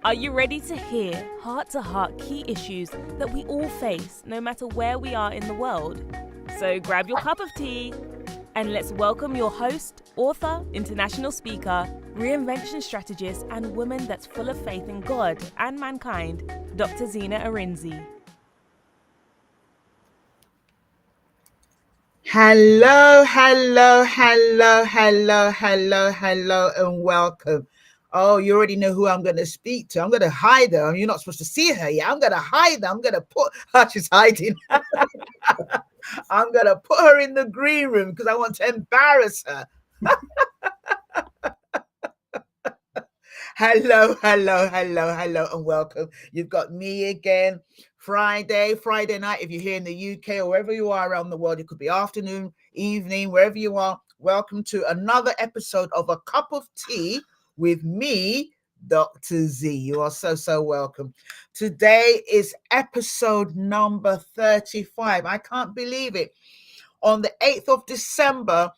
Are you ready to hear heart-to-heart key issues that we all face no matter where we are in the world? So grab your cup of tea and let's welcome your host, author, international speaker, reinvention strategist, and woman that's full of faith in God and mankind, Dr.Zee Podcast. Hello, and welcome. Oh, you already know who I'm going to speak to. I'm going to hide her. You're not supposed to see her yet. I'm going to hide her. I'm going to put her, she's hiding. I'm going to put her in the green room because I want to embarrass her. Hello, and welcome. You've got me again. Friday night, if you're here in the UK or wherever you are around the world, it could be afternoon, evening, wherever you are. Welcome to another episode of A Cup of Tea with me, Dr. Z. You are so welcome. Today is episode number 35. I can't believe it. On the 8th of December,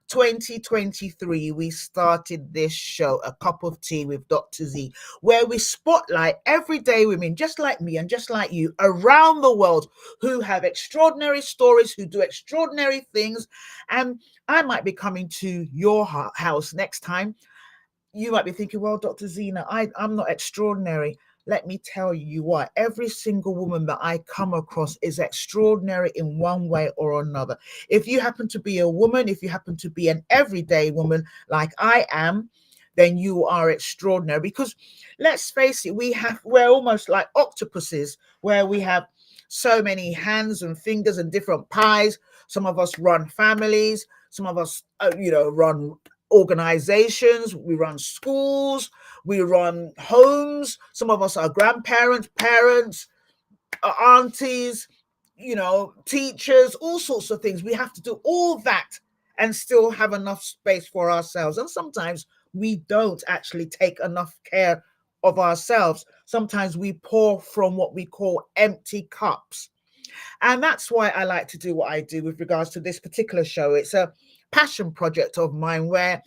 2023, we started this show, A Cup of Tea with Dr. Z, where we spotlight everyday women just like me and just like you around the world who have extraordinary stories, who do extraordinary things. And I might be coming to your house next time. You might be thinking, well, Dr. Zena, I'm not extraordinary. Let me tell you what, every single woman that I come across is extraordinary in one way or another. If you happen to be a woman, if you happen to be an everyday woman like I am, then you are extraordinary. Because let's face it, we're almost like octopuses, where we have so many hands and fingers and different pies. Some of us run families, some of us, run organizations, we run schools, we run homes. Some of us are grandparents, parents, aunties, teachers, all sorts of things. We have to do all that and still have enough space for ourselves. And sometimes we don't actually take enough care of ourselves. Sometimes we pour from what we call empty cups. And that's why I like to do what I do with regards to this particular show. It's a passion project of mine where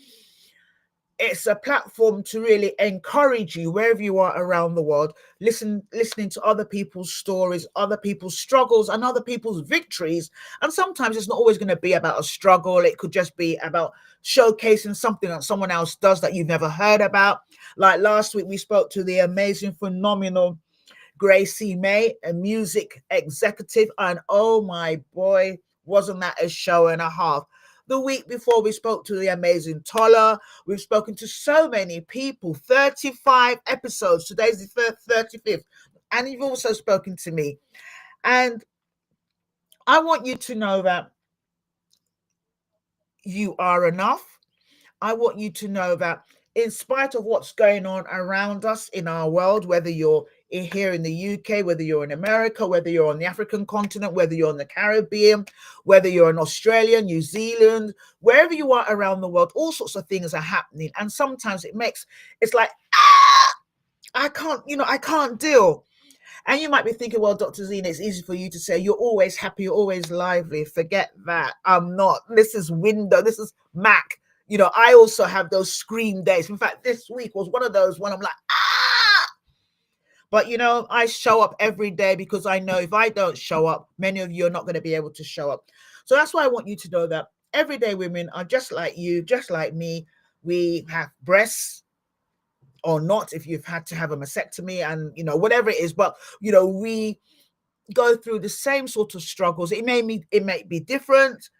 it's a platform to really encourage you wherever you are around the world, listening to other people's stories, other people's struggles, and other people's victories. And sometimes it's not always going to be about a struggle. It could just be about showcasing something that someone else does that you've never heard about. Like last week, we spoke to the amazing, phenomenal Gracie May, a music executive, and oh my boy, wasn't that a show and a half. The week before, we spoke to the amazing Tola. We've spoken to so many people, 35 episodes. Today's the 35th. And you've also spoken to me. And I want you to know that you are enough. I want you to know that in spite of what's going on around us in our world, whether you're here in the UK, whether you're in America, whether you're on the African continent, whether you're in the Caribbean, whether you're in Australia, New Zealand, wherever you are around the world, all sorts of things are happening. And sometimes it's like, I can't deal. And you might be thinking, well, Dr. Zena, it's easy for you to say you're always happy, you're always lively. Forget that. I'm not. This is This is Mac. I also have those scream days. In fact, this week was one of those when I'm like, But, I show up every day because I know if I don't show up, many of you are not going to be able to show up. So that's why I want you to know that everyday women are just like you, just like me. We have breasts or not, if you've had to have a mastectomy and, whatever it is. But, we go through the same sort of struggles. It may be different,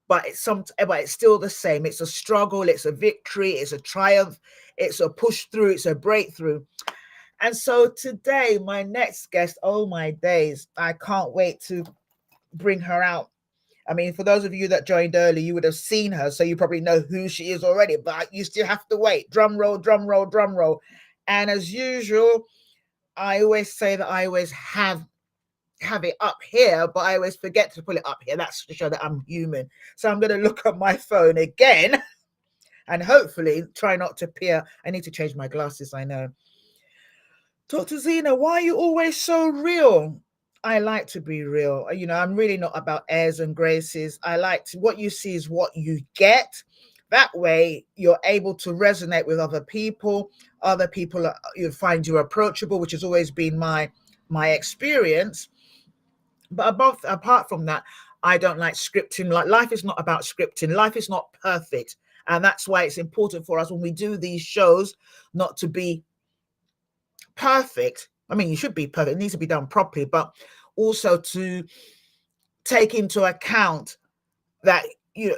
but it's still the same. It's a struggle, it's a victory, it's a triumph, it's a push through, it's a breakthrough. And so today, my next guest, oh my days, I can't wait to bring her out. I mean, for those of you that joined early, you would have seen her, so you probably know who she is already, but you still have to wait. Drum roll, drum roll, drum roll. And as usual, I always say that I always have it up here, but I always forget to put it up here. That's to show that I'm human. So I'm going to look at my phone again and hopefully try not to peer. I need to change my glasses, I know. Dr. Zena, why are you always so real? I like to be real. I'm really not about airs and graces. What you see is what you get. That way, you're able to resonate with other people. Other people, you find you approachable, which has always been my experience. But apart from that, I don't like scripting. Like, life is not about scripting. Life is not perfect. And that's why it's important for us when we do these shows not to be perfect. I mean, you should be perfect. It needs to be done properly, but also to take into account that you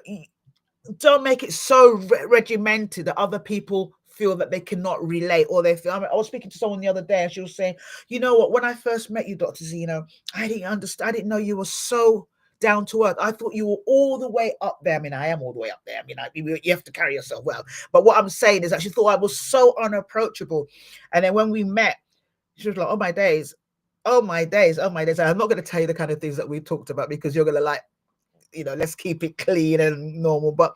don't make it so regimented that other people feel that they cannot relate, or they feel. I was speaking to someone the other day, and she was saying, "You know what? When I first met you, Dr. Z, I didn't understand. I didn't know you were so down to earth. I thought you were all the way up there. I mean, I am all the way up there. I mean, you have to carry yourself well. But what I'm saying is that she thought I was so unapproachable. And then when we met, she was like, oh, my days. Oh, my days. Oh, my days. And I'm not going to tell you the kind of things that we talked about, because you're going to let's keep it clean and normal. But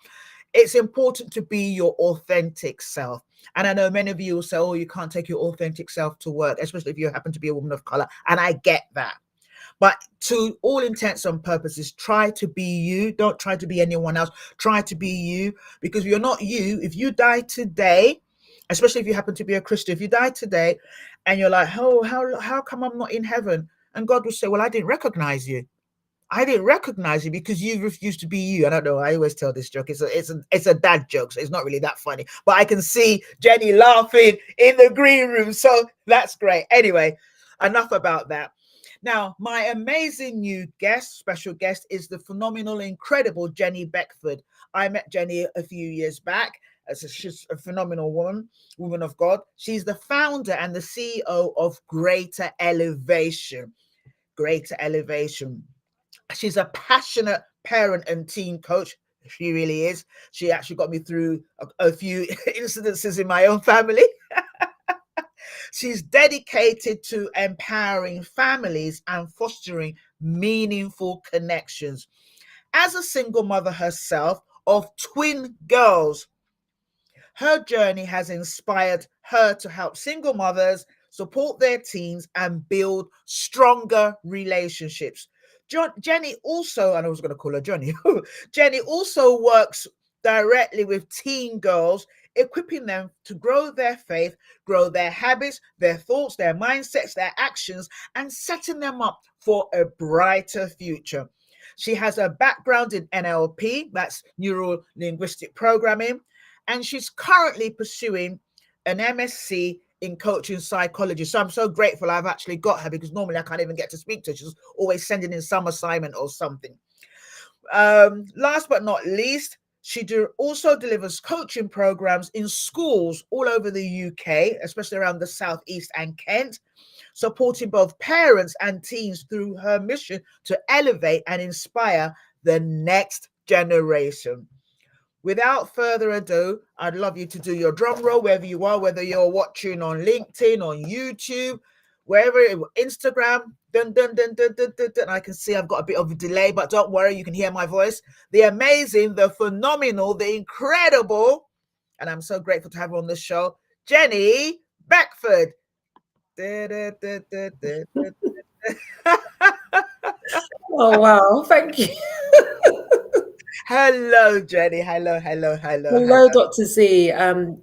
it's important to be your authentic self. And I know many of you will say, oh, you can't take your authentic self to work, especially if you happen to be a woman of color. And I get that. But to all intents and purposes, try to be you. Don't try to be anyone else. Try to be you, because if you're not you, if you die today, especially if you happen to be a Christian, if you die today and you're like, oh, how come I'm not in heaven? And God will say, well, I didn't recognize you. I didn't recognize you because you refused to be you. I don't know. I always tell this joke. It's a dad joke, so it's not really that funny. But I can see Jenny laughing in the green room, so that's great. Anyway, enough about that. Now, my amazing new special guest, is the phenomenal, incredible Jenny Beckford. I met Jenny a few years back. She's a phenomenal woman of God. She's the founder and the CEO of Greater Elevation. Greater Elevation. She's a passionate parent and teen coach. She really is. She actually got me through a few incidences in my own family. She's dedicated to empowering families and fostering meaningful connections. As a single mother herself of twin girls, her journey has inspired her to help single mothers support their teens and build stronger relationships. Jenny also, and I was going to call her Johnny, Jenny also works directly with teen girls, equipping them to grow their faith, grow their habits, their thoughts, their mindsets, their actions, and setting them up for a brighter future. She has a background in NLP, that's Neuro Linguistic Programming, and she's currently pursuing an MSc in coaching psychology. So I'm so grateful I've actually got her, because normally I can't even get to speak to her. She's always sending in some assignment or something. Last but not least, she also delivers coaching programs in schools all over the UK, especially around the Southeast and Kent, supporting both parents and teens through her mission to elevate and inspire the next generation. Without further ado, I'd love you to do your drum roll wherever you are, whether you're watching on LinkedIn, on YouTube, wherever, Instagram. Dun, dun, dun, dun, dun, dun, dun. I can see I've got a bit of a delay, but don't worry, you can hear my voice. The amazing, the phenomenal, the incredible, and I'm so grateful to have her on the show, Jenny Beckford. Oh, wow. Thank you. Hello, Jenny. Hello. Hello, Dr. Z.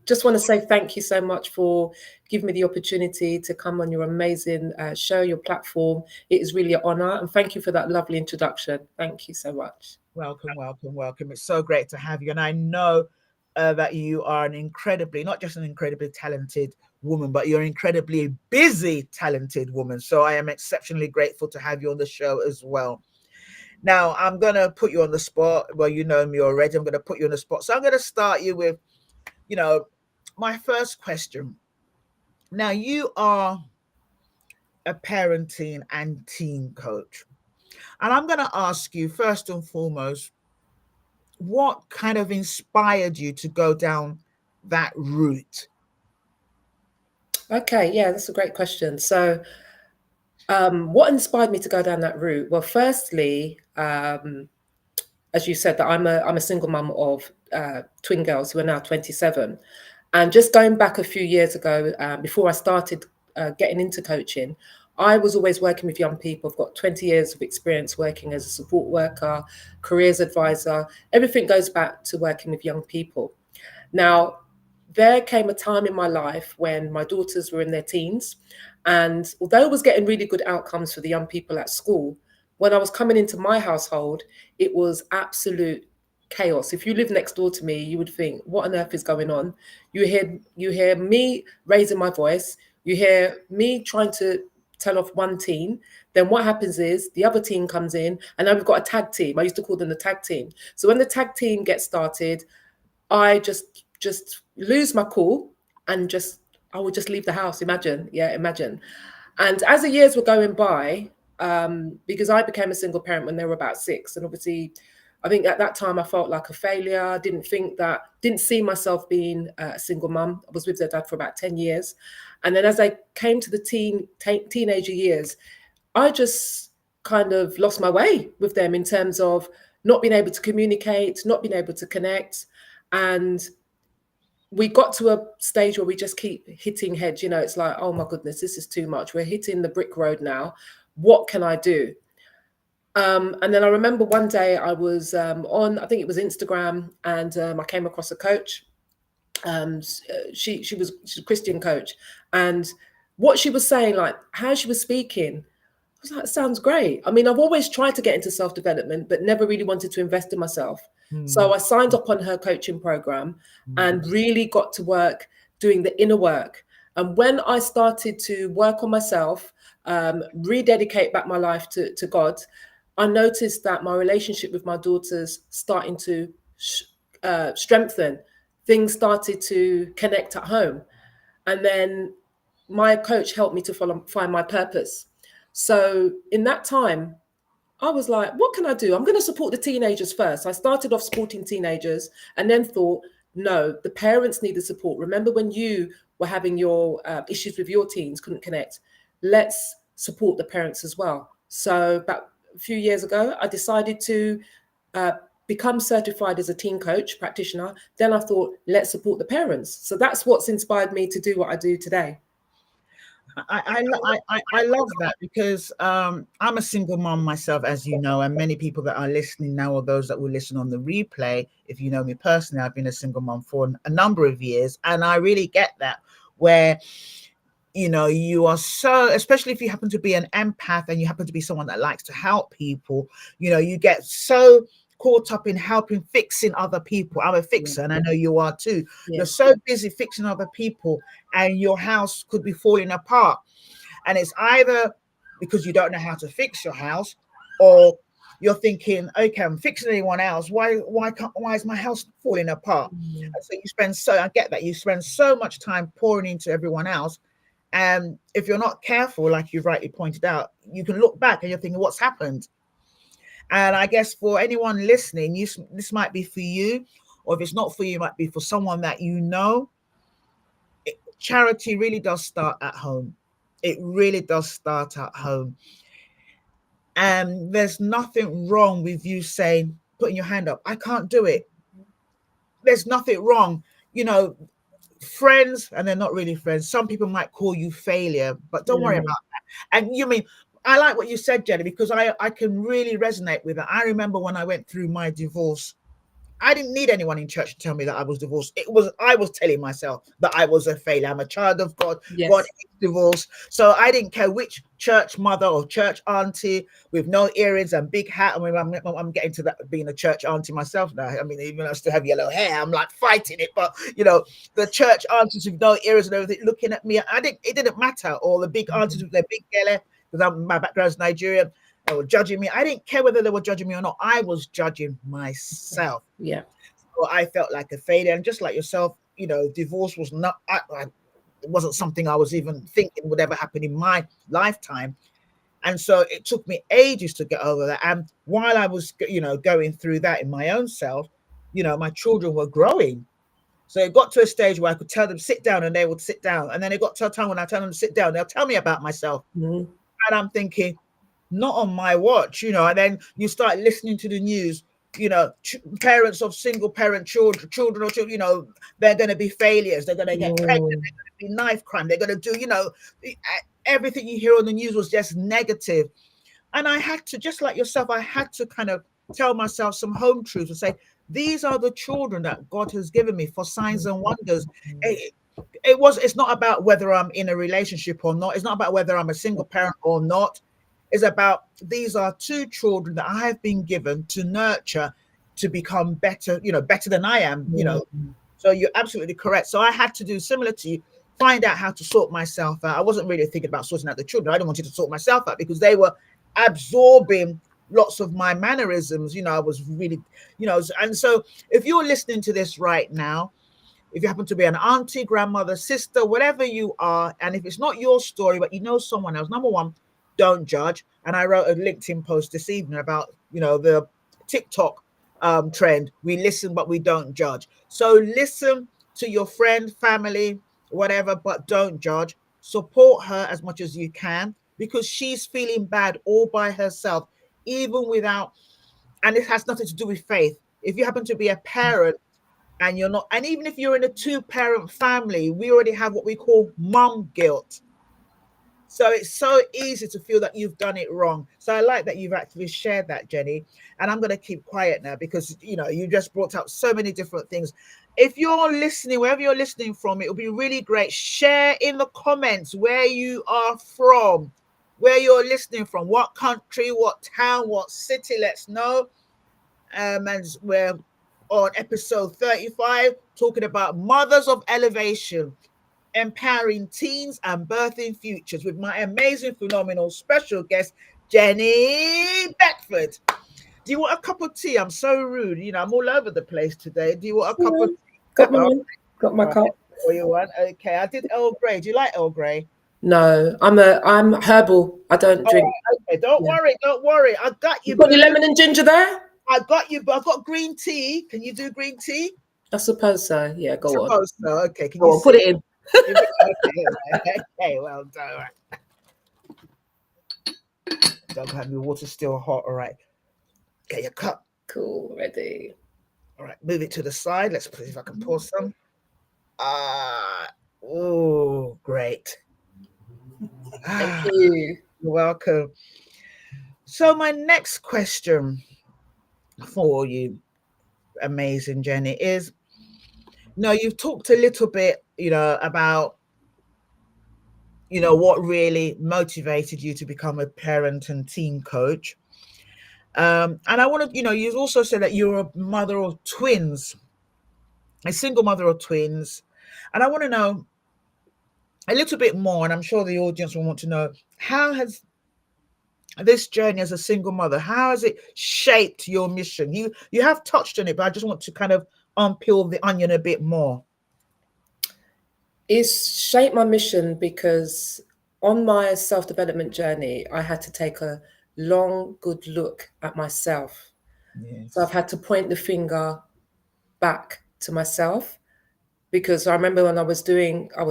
Just want to say thank you so much for giving me the opportunity to come on your amazing show, your platform. It is really an honor. And thank you for that lovely introduction. Thank you so much. Welcome. It's so great to have you. And I know that you are not just an incredibly talented woman, but you're an incredibly busy, talented woman. So I am exceptionally grateful to have you on the show as well. Now, I'm going to put you on the spot. Well, you know me already. I'm going to put you on the spot. So I'm going to start you with, my first question. Now, you are a parenting and teen coach. And I'm going to ask you, first and foremost, what kind of inspired you to go down that route? Okay, yeah, that's a great question. So what inspired me to go down that route? Well, firstly, as you said, that I'm a single mum of twin girls who are now 27. And just going back a few years ago, before I started getting into coaching, I was always working with young people. I've got 20 years of experience working as a support worker, careers advisor. Everything goes back to working with young people. Now, there came a time in my life when my daughters were in their teens. And although I was getting really good outcomes for the young people at school, when I was coming into my household, it was absolute chaos. If you live next door to me, you would think, what on earth is going on? You hear me raising my voice, you hear me trying to tell off one team. Then what happens is the other team comes in, and now we've got a tag team. I used to call them the tag team. So when the tag team gets started, I just lose my cool and I would just leave the house. Imagine. And as the years were going by, because I became a single parent when they were about 6, and obviously, I think at that time I felt like a failure. Didn't see myself being a single mum. I was with their dad for about 10 years, and then as I came to the teenager years, I just kind of lost my way with them in terms of not being able to communicate, not being able to connect, and we got to a stage where we just keep hitting heads. It's like, oh my goodness, this is too much. We're hitting the brick road now. What can I do? And then I remember one day I was on, I think it was Instagram, and I came across a coach. She's a Christian coach, and what she was saying, like how she was speaking, I was like, sounds great. I mean, I've always tried to get into self-development, but never really wanted to invest in myself. So I signed up on her coaching program and really got to work doing the inner work. And when I started to work on myself, rededicate back my life to God, I noticed that my relationship with my daughters starting to strengthen. Things started to connect at home. And then my coach helped me to find my purpose. So in that time, I was like, what can I do? I'm going to support the teenagers first. I started off supporting teenagers and then thought, no, the parents need the support. Remember when you were having your issues with your teens, couldn't connect? Let's support the parents as well. So about a few years ago, I decided to become certified as a teen coach practitioner. Then I thought, let's support the parents. So that's what's inspired me to do what I do today. I love that, because I'm a single mom myself, as you know, and many people that are listening now, or those that will listen on the replay, if you know me personally, I've been a single mom for a number of years, and I really get that, where you are so, especially if you happen to be an empath and you happen to be someone that likes to help people, you get so caught up in fixing other people. I'm a fixer, and I know you are too. Yeah. You're so busy fixing other people, and your house could be falling apart. And it's either because you don't know how to fix your house, or you're thinking, okay, I'm fixing anyone else. Why is my house falling apart? Mm. And so I get that you spend so much time pouring into everyone else. And if you're not careful, like you've rightly pointed out, you can look back and you're thinking, what's happened? And I guess for anyone listening, this might be for you, or if it's not for you, it might be for someone that you know. Charity really does start at home. It really does start at home. And there's nothing wrong with you saying, putting your hand up, I can't do it. There's nothing wrong. Friends, and they're not really friends. Some people might call you failure, but don't worry about that. And I like what you said, Jenny, because I can really resonate with it. I remember when I went through my divorce, I didn't need anyone in church to tell me that I was divorced. I was telling myself that I was a failure. I'm a child of God. Yes. God is divorced. So I didn't care which church mother or church auntie with no earrings and big hat. I mean, I'm getting to that, being a church auntie myself now. I mean, even though I still have yellow hair, I'm like fighting it. But the church aunties with no earrings and everything looking at me, it didn't matter. Or the big aunties with their big hair, because my background is Nigerian. They were judging me. I didn't care whether they were judging me or not. I was judging myself. Yeah. So I felt like a failure. And just like yourself, divorce was not, it wasn't something I was even thinking would ever happen in my lifetime. And so it took me ages to get over that. And while I was, going through that in my own self, my children were growing. So it got to a stage where I could tell them sit down, and they would sit down. And then it got to a time when I tell them to sit down, they'll tell me about myself. Mm-hmm. And I'm thinking, not on my watch, and then you start listening to the news, parents of single parent children, they're going to be failures. They're going to get pregnant. They're going to be knife crime. They're going to do, everything you hear on the news was just negative. And I had to, just like yourself, I had to kind of tell myself some home truths and say, these are the children that God has given me for signs and wonders. It's not about whether I'm in a relationship or not. It's not about whether I'm a single parent or not. It's about, these are two children that I have been given to nurture, to become better, better than I am, So you're absolutely correct. So I had to do similar to you, find out how to sort myself out. I wasn't really thinking about sorting out the children. I didn't want to sort myself out because they were absorbing lots of my mannerisms. I was really, and so if you're listening to this right now, if you happen to be an auntie, grandmother, sister, whatever you are, and if it's not your story, but you know someone else, number one, don't judge. And I wrote a LinkedIn post this evening about, the TikTok trend. We listen, but we don't judge. So listen to your friend, family, whatever, but don't judge. Support her as much as you can, because she's feeling bad all by herself, even without, and it has nothing to do with faith. If you happen to be a parent and you're not, and even if you're in a 2-parent family, we already have what we call mom guilt. So it's so easy to feel that you've done it wrong. So I like that you've actually shared that, Jenny. And I'm going to keep quiet now because, you just brought up so many different things. If you're listening, wherever you're listening from, it will be really great. Share in the comments where you are from, where you're listening from, what country, what town, what city. Let's know. And we're on episode 35, talking about Mothers of Elevation, empowering teens and birthing futures, with my amazing, phenomenal special guest, Jenny Beckford. Do you want a cup of tea? I'm so rude. I'm all over the place today. Do you want a cup of tea? Got my cup. What you want? Okay, I did Earl Grey. Do you like Earl Grey? No, I'm herbal. I don't drink. Okay, don't worry. I got you. You got your lemon and ginger there? I got you, but I've got green tea. Can you do green tea? I suppose so. Yeah, go on. So. Okay, can go you on, put it in. Okay, well done. Don't have your water still hot. All right. Get your cup. Cool, ready. All right, move it to the side. Let's see if I can pour some. Oh, great. Thank you. You're welcome. So my next question for you, amazing Jenny, is, you've talked a little bit, about, what really motivated you to become a parent and teen coach. And I want to, you also said that you're a mother of twins, a single mother of twins. And I want to know a little bit more, and I'm sure the audience will want to know, how has this journey as a single mother, how has it shaped your mission? You have touched on it, but I just want to kind of unpeel the onion a bit more. It's shaped my mission because on my self-development journey, I had to take a long, good look at myself. Yes. So I've had to point the finger back to myself, because I remember when I was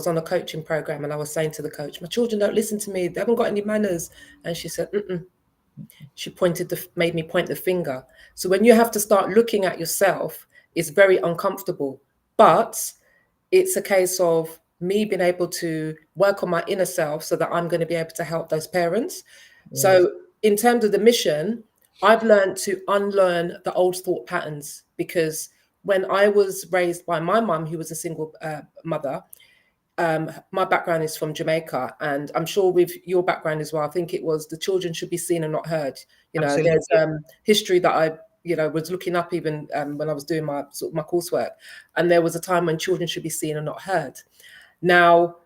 on a coaching program and I was saying to the coach, my children don't listen to me. They haven't got any manners. And she said, She made me point the finger. So when you have to start looking at yourself, it's very uncomfortable, but it's a case of me being able to work on my inner self so that I'm going to be able to help those parents. Yes. So in terms of the mission, I've learned to unlearn the old thought patterns, because when I was raised by my mum, who was a single mother, my background is from Jamaica, and I'm sure with your background as well, I think it was the children should be seen and not heard. Absolutely. There's history that I was looking up even when I was doing my coursework, and there was a time when children should be seen and not heard. Now,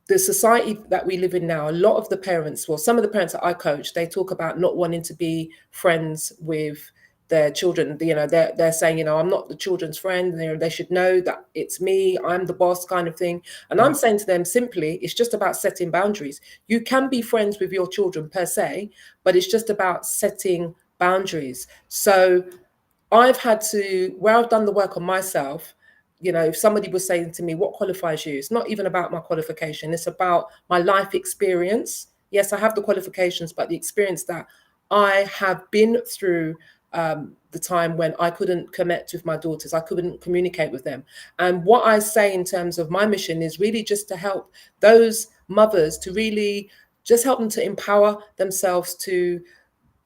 the society that we live in now, a lot of the parents, well, some of the parents that I coach, they talk about not wanting to be friends with their children. They're saying, I'm not the children's friend. They should know that it's me, I'm the boss, kind of thing. And I'm saying to them simply, it's just about setting boundaries. You can be friends with your children per se, but it's just about setting boundaries. So I've had to, where I've done the work on myself, if somebody was saying to me, what qualifies you? It's not even about my qualification. It's about my life experience. Yes, I have the qualifications, but the experience that I have been through, the time when I couldn't connect with my daughters, I couldn't communicate with them. And what I say in terms of my mission is really just to help those mothers to really Just help them to empower themselves to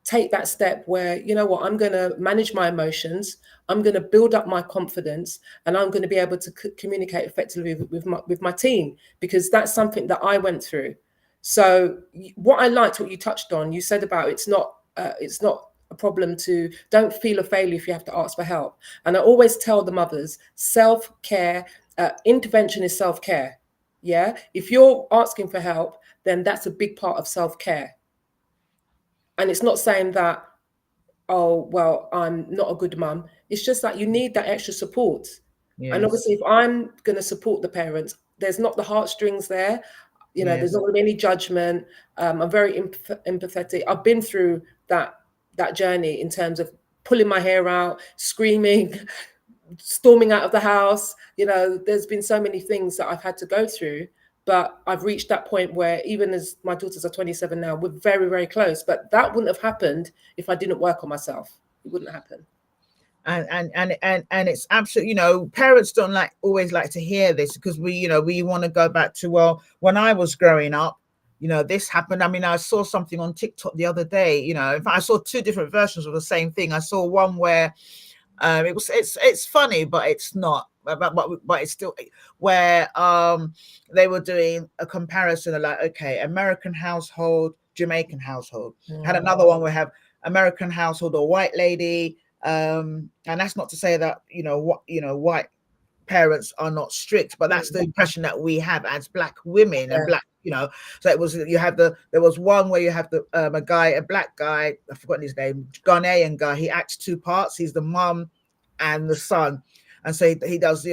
take that step where, you know what, I'm going to manage my emotions, I'm going to build up my confidence, and I'm going to be able to communicate effectively with my team, because that's something that I went through. So what I liked what you touched on, you said about it's not a problem to don't feel a failure if you have to ask for help. And I always tell the mothers, self-care, intervention is self-care. Yeah, if you're asking for help, then that's a big part of self-care. And it's not saying that, oh, well, I'm not a good mum. It's just that you need that extra support. Yes. And obviously, if I'm going to support the parents, there's not the heartstrings there. You know, there's not going to be any judgment. I'm very empathetic. I've been through that journey in terms of pulling my hair out, screaming, storming out of the house. You know, there's been so many things that I've had to go through. But I've reached that point where, even as my daughters are 27 now, we're very, very close. But that wouldn't have happened if I didn't work on myself. It wouldn't happen. And it's absolutely, you know, parents don't always like to hear this, because we want to go back to, well, when I was growing up, you know, this happened. I mean, I saw something on TikTok the other day, you know, in fact, I saw two different versions of the same thing. I saw one where it's funny, but it's not. But it's still where they were doing a comparison of, like, okay, American household, Jamaican household. Had another one where have American household or white lady, and that's not to say that white parents are not strict, but that's the impression that we have as Black women and Black, you know. So it was, there was one where you have a Black guy, I've forgotten his name, Ghanaian guy. He acts two parts. He's the mum and the son. And so he does,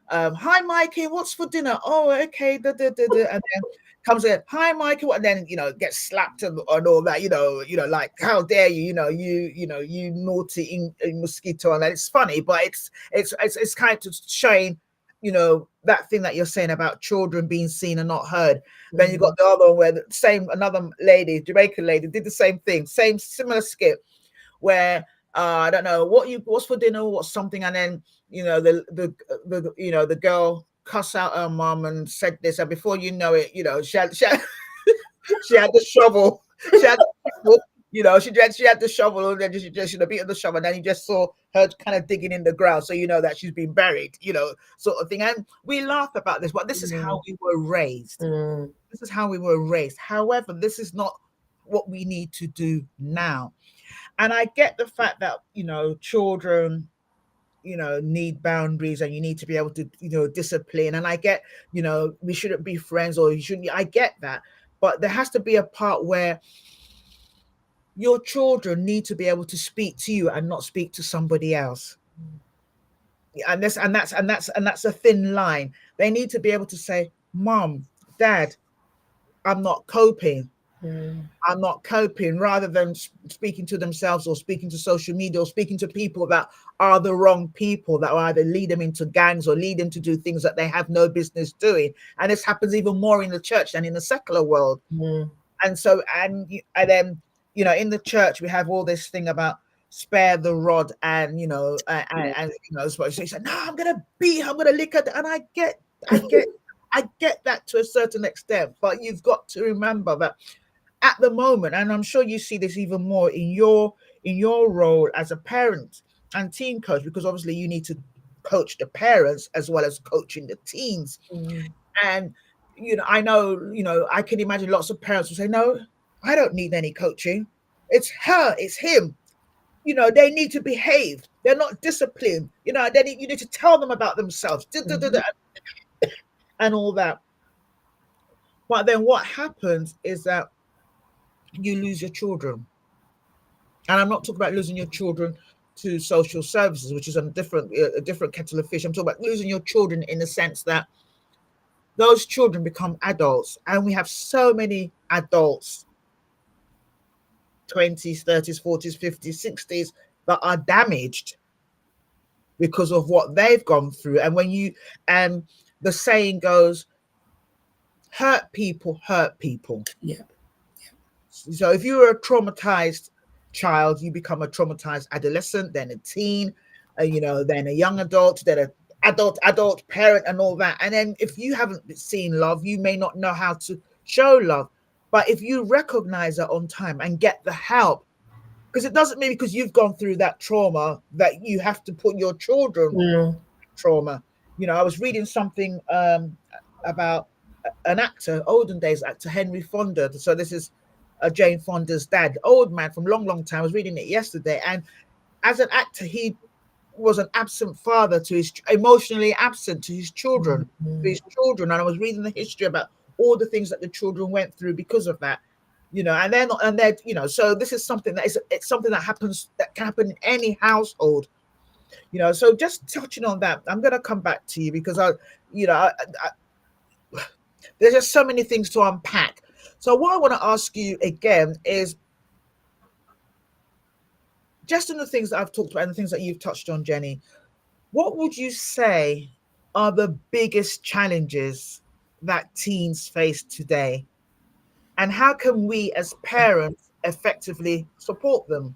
hi, Mikey, what's for dinner? Oh, okay. And then comes in, hi, Mikey, and then, gets slapped and all that, like, how dare you, you naughty mosquito. And it's funny, but it's kind of showing, that thing that you're saying about children being seen and not heard. Mm-hmm. Then you got the other one where another lady, Jamaican lady, did the same thing, similar skit where, I don't know what's for dinner or what's something, and then the girl cuss out her mom and said this, and before you know it, she had the shovel. She had the shovel, and then she just beat on the shovel, and then you just saw her kind of digging in the ground, so you know that she's been buried, sort of thing. And we laugh about this, but this is how we were raised. This is how we were raised. However, this is not what we need to do now. And I get the fact that, children, need boundaries, and you need to be able to, discipline. And I get, we shouldn't be friends, or you shouldn't. I get that. But there has to be a part where your children need to be able to speak to you and not speak to somebody else. And that's a thin line. They need to be able to say, Mom, Dad, I'm not coping. I'm not coping, rather than speaking to themselves or speaking to social media or speaking to people that are the wrong people, that will either lead them into gangs or lead them to do things that they have no business doing. And this happens even more in the church than in the secular world. And so, and then, in the church, we have all this thing about spare the rod, and, so he said, no, I'm going to beat her, I'm going to lick her. And I get that to a certain extent, but you've got to remember that at the moment, and I'm sure you see this even more in your role as a parent and teen coach, because obviously you need to coach the parents as well as coaching the teens. And I know, I can imagine lots of parents will say, no, I don't need any coaching. It's her, it's him. They need to behave. They're not disciplined. You need to tell them about themselves, and all that. But then what happens is that you lose your children. And I'm not talking about losing your children to social services, which is a different kettle of fish. I'm talking about losing your children in the sense that those children become adults, and we have so many adults, 20s, 30s, 40s, 50s, 60s, that are damaged because of what they've gone through. And the saying goes, hurt people hurt people. Yeah. So if you were a traumatized child, you become a traumatized adolescent, then a teen, then a young adult, then an adult parent, and all that. And then if you haven't seen love, you may not know how to show love. But if you recognize that on time and get the help, because it doesn't mean because you've gone through that trauma that you have to put your children trauma. I was reading something about an actor, olden days actor, Henry Fonda. So this is Jane Fonda's dad, old man from long time. I was reading it yesterday, and as an actor, he was an absent father to his emotionally absent to his children, And I was reading the history about all the things that the children went through because of that. And they're so this is something it's something that can happen in any household. So just touching on that, I'm going to come back to you because there's just so many things to unpack. So what I want to ask you again is, just in the things that I've talked about and the things that you've touched on, Jenny, what would you say are the biggest challenges that teens face today? And how can we as parents effectively support them?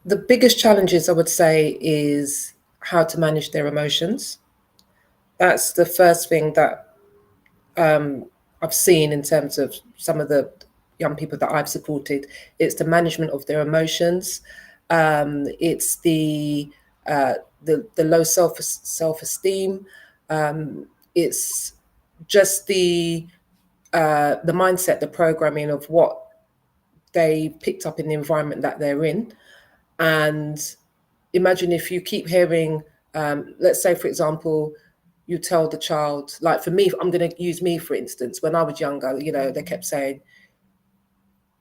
The biggest challenges, I would say, is how to manage their emotions. That's the first thing that I've seen in terms of some of the young people that I've supported. It's the management of their emotions. It's the low self-esteem. It's just the mindset, the programming of what they picked up in the environment that they're in. And imagine if you keep hearing, let's say, for example, you tell the child, like for me, I'm going to use me, for instance, when I was younger, they kept saying,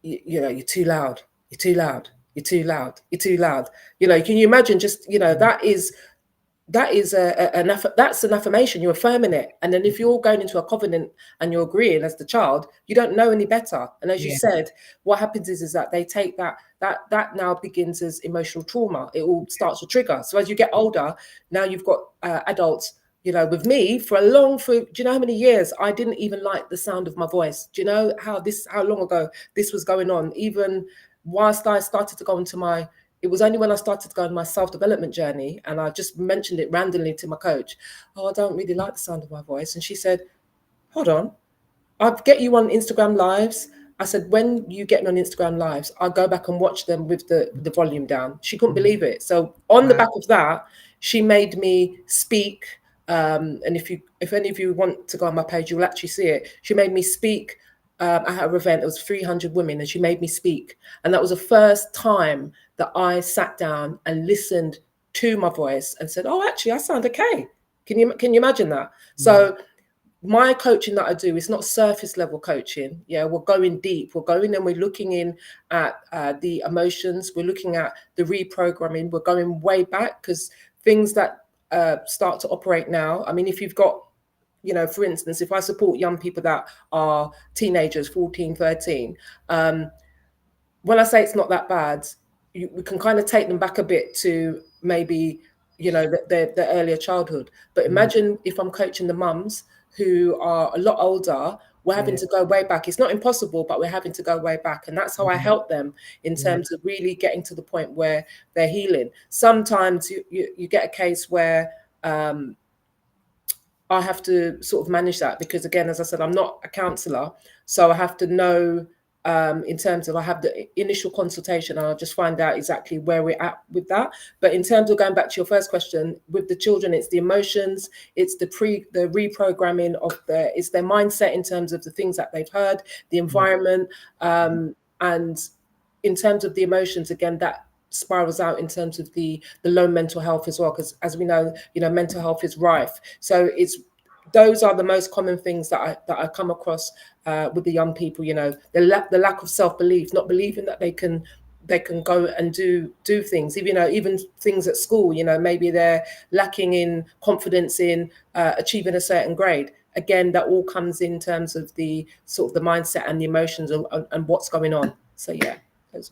you're too loud, you're too loud, you're too loud, you're too loud. Can you imagine just, that's an affirmation. You're affirming it. And then if you're going into a covenant and you're agreeing as the child, you don't know any better. And as you said, what happens is that they take that now begins as emotional trauma. It all starts to trigger. So as you get older, now you've got adults, with me do you know how many years I didn't even like the sound of my voice? Do you know how long ago this was going on? Even whilst I started to go into it was only when I started to go on my self-development journey, and I just mentioned it randomly to my coach. I don't really like the sound of my voice. And she said, hold on, I'll get you on Instagram Lives. I said, when you get on Instagram Lives, I'll go back and watch them with the volume down. She couldn't believe it. So on the back of that, she made me speak. And if any of you want to go on my page, you'll actually see it. She made me speak at her event. It was 300 women, and she made me speak. And that was the first time that I sat down and listened to my voice and said, oh, actually, I sound okay. Can you imagine that? So my coaching that I do is not surface level coaching. We're going deep. We're going and we're looking in at the emotions. We're looking at the reprogramming. We're going way back, because things that start to operate now. I mean, if you've got, for instance, if I support young people that are teenagers, 14, 13, when I say it's not that bad, we can kind of take them back a bit to maybe, the earlier childhood. But imagine if I'm coaching the mums who are a lot older, we're having to go way back. It's not impossible, but we're having to go way back. And that's how I help them in terms of really getting to the point where they're healing. Sometimes you get a case where I have to sort of manage that, because again, as I said, I'm not a counsellor. So I have to know in terms of, I have the initial consultation and I'll just find out exactly where we're at with that. But in terms of going back to your first question, with the children, it's the emotions, it's the reprogramming of it's their mindset in terms of the things that they've heard, the environment, and in terms of the emotions, again, that spirals out in terms of the low mental health as well, because as we know, mental health is rife. So those are the most common things that I come across with the young people. The lack of self-belief, not believing that they can go and do things. Even things at school. Maybe they're lacking in confidence in achieving a certain grade. Again, that all comes in terms of the sort of the mindset and the emotions and what's going on. So yeah.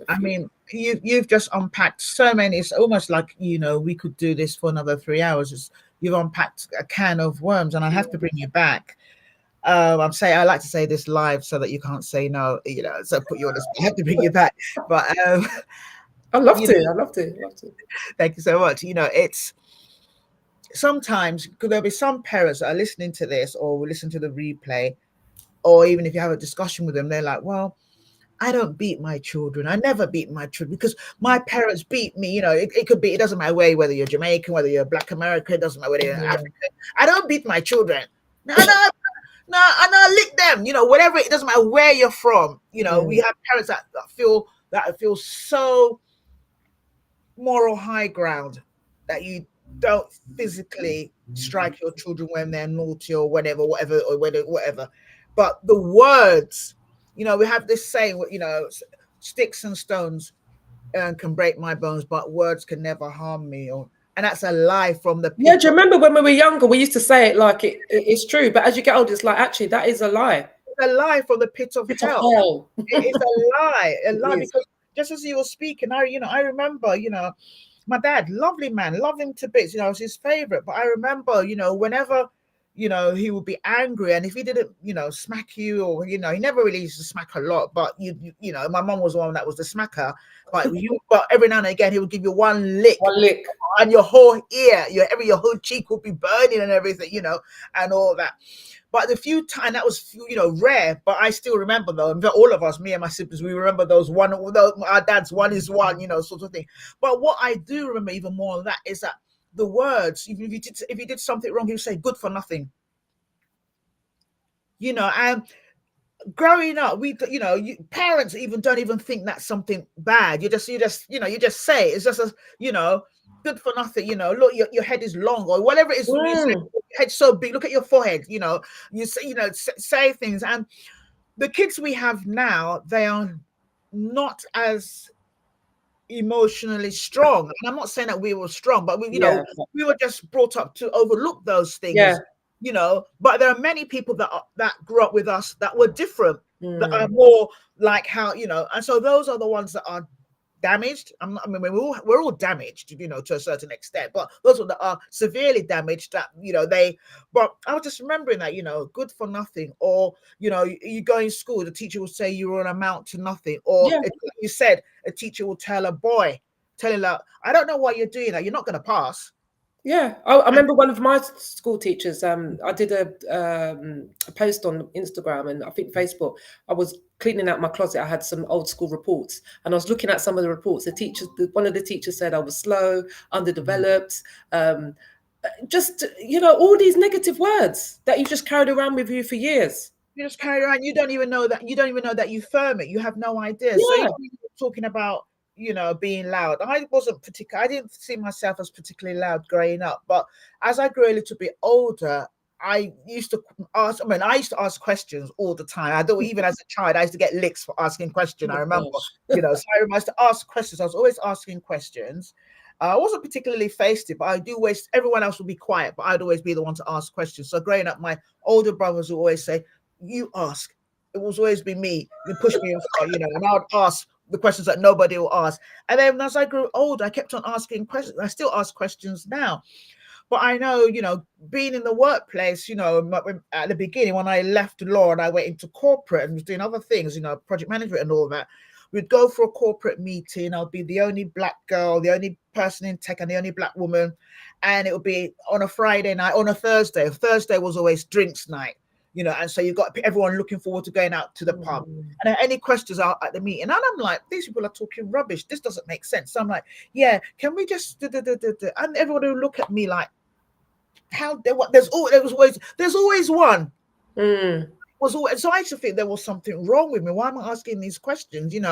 I mean, you've just unpacked so many. It's almost like, we could do this for another 3 hours. You've unpacked a can of worms, and I have to bring you back. I like to say this live so that you can't say no, so put you on this. I have to bring you back. But I'd love to. Thank you so much. It's sometimes there'll be some parents that are listening to this or will listen to the replay, or even if you have a discussion with them, they're like, well, I don't beat my children. I never beat my children because my parents beat me. It could be, it doesn't matter whether you're Jamaican, whether you're Black American, it doesn't matter whether you're African. I don't beat my children. No, lick them, whatever. It doesn't matter where you're from. We have parents that feel so moral high ground that you don't physically strike your children when they're naughty or whatever. But the words, we have this saying, sticks and stones can break my bones, but words can never harm me. And that's a lie from the pit. Yeah, do you remember when we were younger, we used to say it like it's true, but as you get older, it's like, actually, that is a lie. It's a lie from the pit of hell. It's a lie, because just as you were speaking, I remember, my dad, lovely man, love him to bits, I was his favorite. But I remember, whenever, he would be angry, and if he didn't, smack you, or, he never really used to smack a lot, but my mom was the one that was the smacker, but every now and again, he would give you one lick. And your whole ear, your whole cheek would be burning and everything, and all that. But the few times, that was, rare, but I still remember though, and all of us, me and my siblings, we remember those our dad's one is one, sort of thing. But what I do remember even more than that is that the words, if you did something wrong, he would say, good for nothing. And growing up, parents even don't even think that's something bad. You just say it. It's just good for nothing. Look, your head is long, or whatever it is. Your head's so big. Look at your forehead. You say, say things. And the kids we have now, they are not as emotionally strong. And I'm not saying that we were strong, but we were just brought up to overlook those things. But there are many people that grew up with us that were different, that are more like how, and so those are the ones that are damaged. We're all damaged, to a certain extent, but those that are severely damaged, that, but I was just remembering that, good for nothing, or, you go in school, the teacher will say you will amount to nothing, or you said a teacher will tell a boy, I don't know why you're doing that, you're not going to pass. Yeah, I remember one of my school teachers. I did a post on Instagram and I think Facebook. I was cleaning out my closet. I had some old school reports, and I was looking at some of the reports. One of the teachers said I was slow, underdeveloped, just all these negative words that you just carried around with you for years. You just carry around. You don't even know that you firm it. You have no idea. Yeah. So you're talking about, being loud. I didn't see myself as particularly loud growing up, but as I grew a little bit older, I used to ask questions all the time. I don't, even as a child, I used to get licks for asking questions. I remember, so I used to ask questions. I was always asking questions. I wasn't particularly faced it, but everyone else would be quiet, but I'd always be the one to ask questions. So growing up, my older brothers would always say, you ask. It was always be me. You push me in front, and I would ask the questions that nobody will ask. And then as I grew older, I kept on asking questions. I still ask questions now. But I know, being in the workplace, at the beginning, when I left law and I went into corporate and was doing other things, project management and all that, we'd go for a corporate meeting. I'll be the only Black girl, the only person in tech, and the only Black woman. And it would be on a Friday night, on a Thursday. Thursday was always drinks night. And so you've got everyone looking forward to going out to the pub. And any questions out at the meeting? And I'm like, these people are talking rubbish. This doesn't make sense. So I'm like, yeah, can we just And everyone will look at me like, how? There's always one. So I used to think there was something wrong with me. Why am I asking these questions? And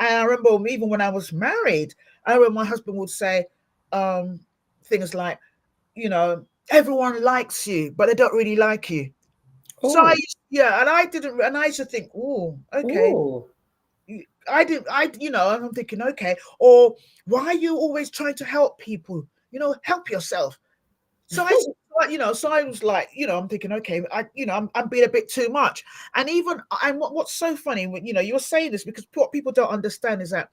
I remember even when I was married, I remember my husband would say things like, everyone likes you, but they don't really like you. Ooh. So I used to think, oh, okay. Ooh. I'm thinking, okay. Or why are you always trying to help people? Help yourself. So I was like, I'm thinking, okay, I'm being a bit too much. And what's so funny, you're saying this because what people don't understand is that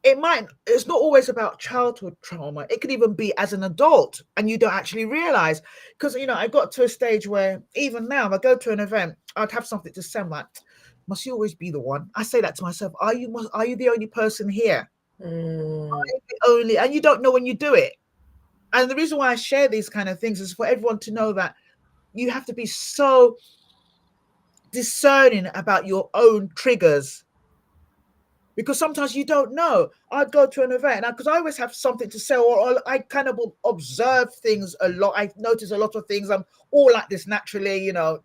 it's not always about childhood trauma. It could even be as an adult and you don't actually realize, because, I got to a stage where even now, if I go to an event, I'd have something to say. I'm like, must you always be the one? I say that to myself. Are you the only person here? Are you the only, and you don't know when you do it. And the reason why I share these kind of things is for everyone to know that you have to be so discerning about your own triggers, because sometimes you don't know. I'd go to an event because I always have something to say, or I kind of observe things a lot. I notice a lot of things. I'm all like this naturally, you know,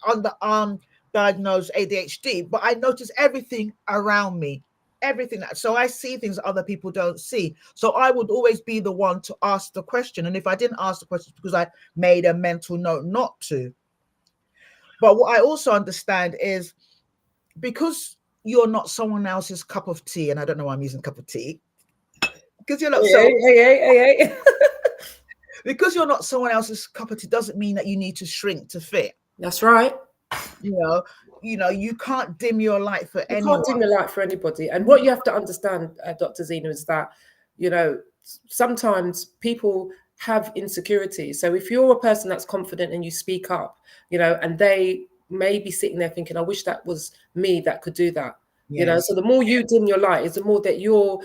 underarm diagnosed ADHD, but I notice everything around me, everything. So I see things other people don't see. So I would always be the one to ask the question. And if I didn't ask the question, it's because I made a mental note not to. But what I also understand is, because you're not someone else's cup of tea, and I don't know why I'm using cup of tea, because you're not because you're not someone else's cup of tea doesn't mean that you need to shrink to fit. That's right. You know, you can't dim your light for anyone. You can't dim your light for anybody. And what you have to understand, Dr. Zena, is that, you know, sometimes people have insecurities. So if you're a person that's confident and you speak up, you know, and they may be sitting there thinking, I wish that was me that could do that. Yes. You know, so the more you dim your light is the more that you're,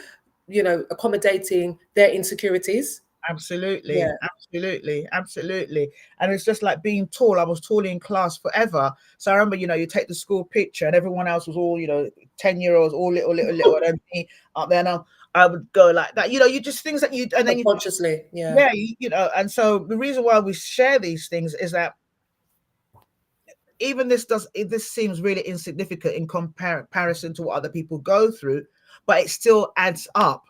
you know, accommodating their insecurities. Absolutely. Yeah. Absolutely. And it's just like being tall. I was tall in class forever. So I remember, you know, you take the school picture and everyone else was all, you know, 10-year-olds, all little, and me up there. And I would go like that. You know, you just things that you, and then you consciously, you know, and so the reason why we share these things is that even this seems really insignificant in comparison to what other people go through, but it still adds up.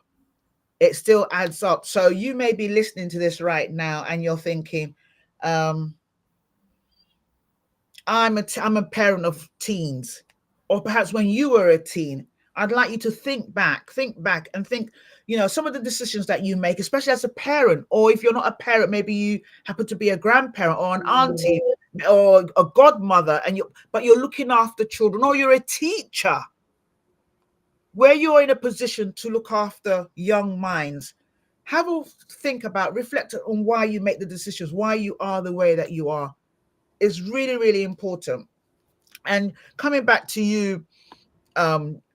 It still adds up. So you may be listening to this right now and you're thinking, I'm a parent of teens, or perhaps when you were a teen. I'd like you to think back and think, you know, some of the decisions that you make, especially as a parent, or if you're not a parent, maybe you happen to be a grandparent or an auntie or a godmother, but you're looking after children, or you're a teacher, where you're in a position to look after young minds. Have a think about, reflect on why you make the decisions, why you are the way that you are. Is really, really important. And coming back to you,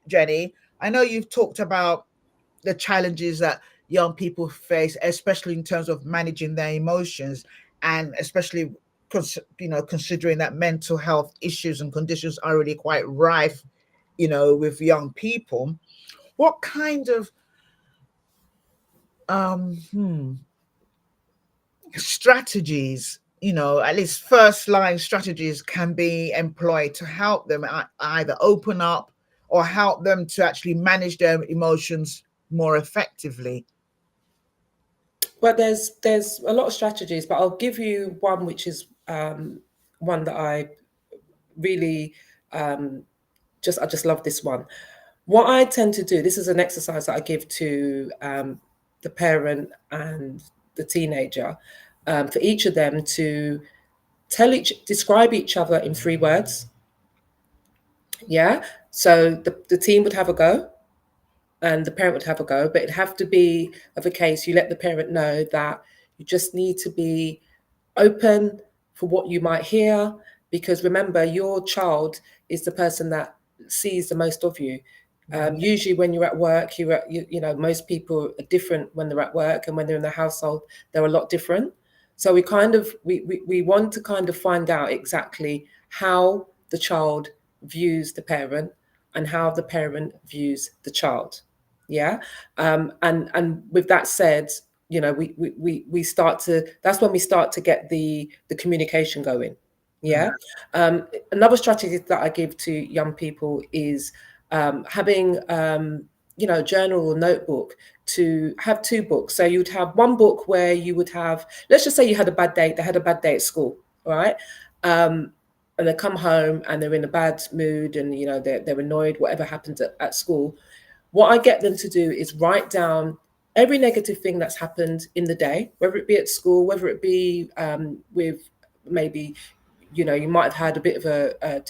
Jenny, I know you've talked about the challenges that young people face, especially in terms of managing their emotions, and especially, you know, considering that mental health issues and conditions are really quite rife, you know, with young people. What kind of strategies, you know, at least first line strategies, can be employed to help them either open up or help them to actually manage their emotions more effectively? Well, there's a lot of strategies, but I'll give you one which is one that I really I just love this one. What I tend to do, this is an exercise that I give to the parent and the teenager, for each of them to describe each other in 3 words. Yeah. So the teen would have a go and the parent would have a go, but it'd have to be of a case you let the parent know that you just need to be open for what you might hear, because remember, your child is the person that sees the most of you. Usually when you're at work, you know, most people are different when they're at work, and when they're in the household, they're a lot different. So we want to kind of find out exactly how the child views the parent and how the parent views the child. Yeah. And with that said, you know, we start to, that's when we start to get the communication going. Yeah. Another strategy that I give to young people is having, you know, journal or notebook, to have 2 books. So you'd have one book where you would have, let's just say you had a bad day, they had a bad day at school, right? And they come home and they're in a bad mood, and, you know, they're annoyed, whatever happened at school. What I get them to do is write down every negative thing that's happened in the day, whether it be at school, whether it be with maybe, you know, you might have had a bit of a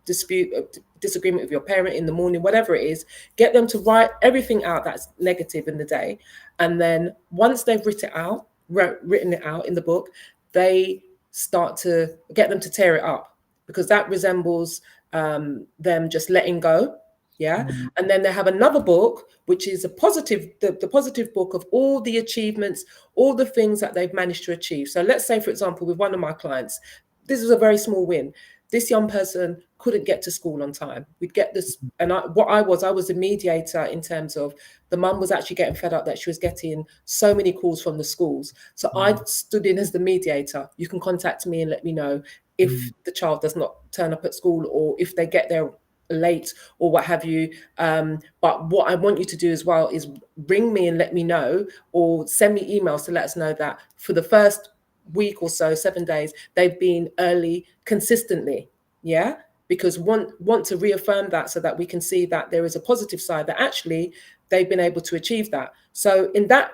disagreement with your parent in the morning, whatever it is. Get them to write everything out that's negative in the day. And then once they've written it out in the book, they start to get them to tear it up, because that resembles them just letting go. Yeah. And then they have another book, which is the positive book of all the achievements, all the things that they've managed to achieve. So let's say, for example, with one of my clients, this is a very small win. this young person couldn't get to school on time. We'd get this, and I was a mediator in terms of the mum was actually getting fed up that she was getting so many calls from the schools. So I stood in as the mediator. You can contact me and let me know if the child does not turn up at school or if they get there late or what have you. But what I want you to do as well is ring me and let me know, or send me emails to let us know that for the first week or so, 7 days, they've been early consistently. Yeah, because want to reaffirm that so that we can see that there is a positive side, that actually they've been able to achieve that. So in that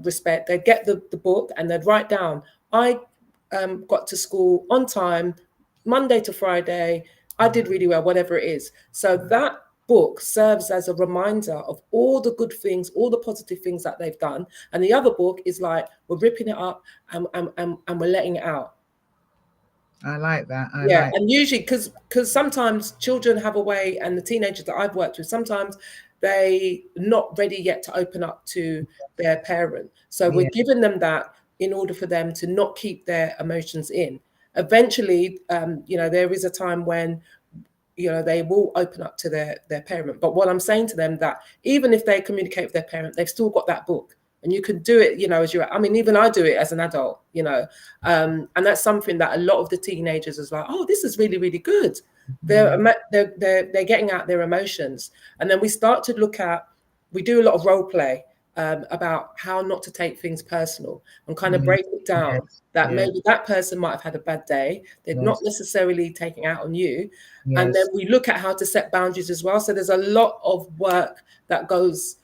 respect, they get the book and they'd write down, I got to school on time, Monday to Friday, I did really well, whatever it is. So that book serves as a reminder of all the good things, all the positive things that they've done. And the other book is like, we're ripping it up and we're letting it out. I like that. And usually because sometimes children have a way, and the teenagers that I've worked with, sometimes they not ready yet to open up to their parent. So we're giving them that in order for them to not keep their emotions in. Eventually, there is a time when they will open up to their parent. But what I'm saying to them, that even if they communicate with their parent, they've still got that book. And you can do it, even I do it as an adult, and that's something that a lot of the teenagers is like, oh, this is really, really good. They're getting out their emotions. And then we start to we do a lot of role play about how not to take things personal and kind of break it down, maybe that person might have had a bad day. They're not necessarily taking out on you. And then we look at how to set boundaries as well. So there's a lot of work that goes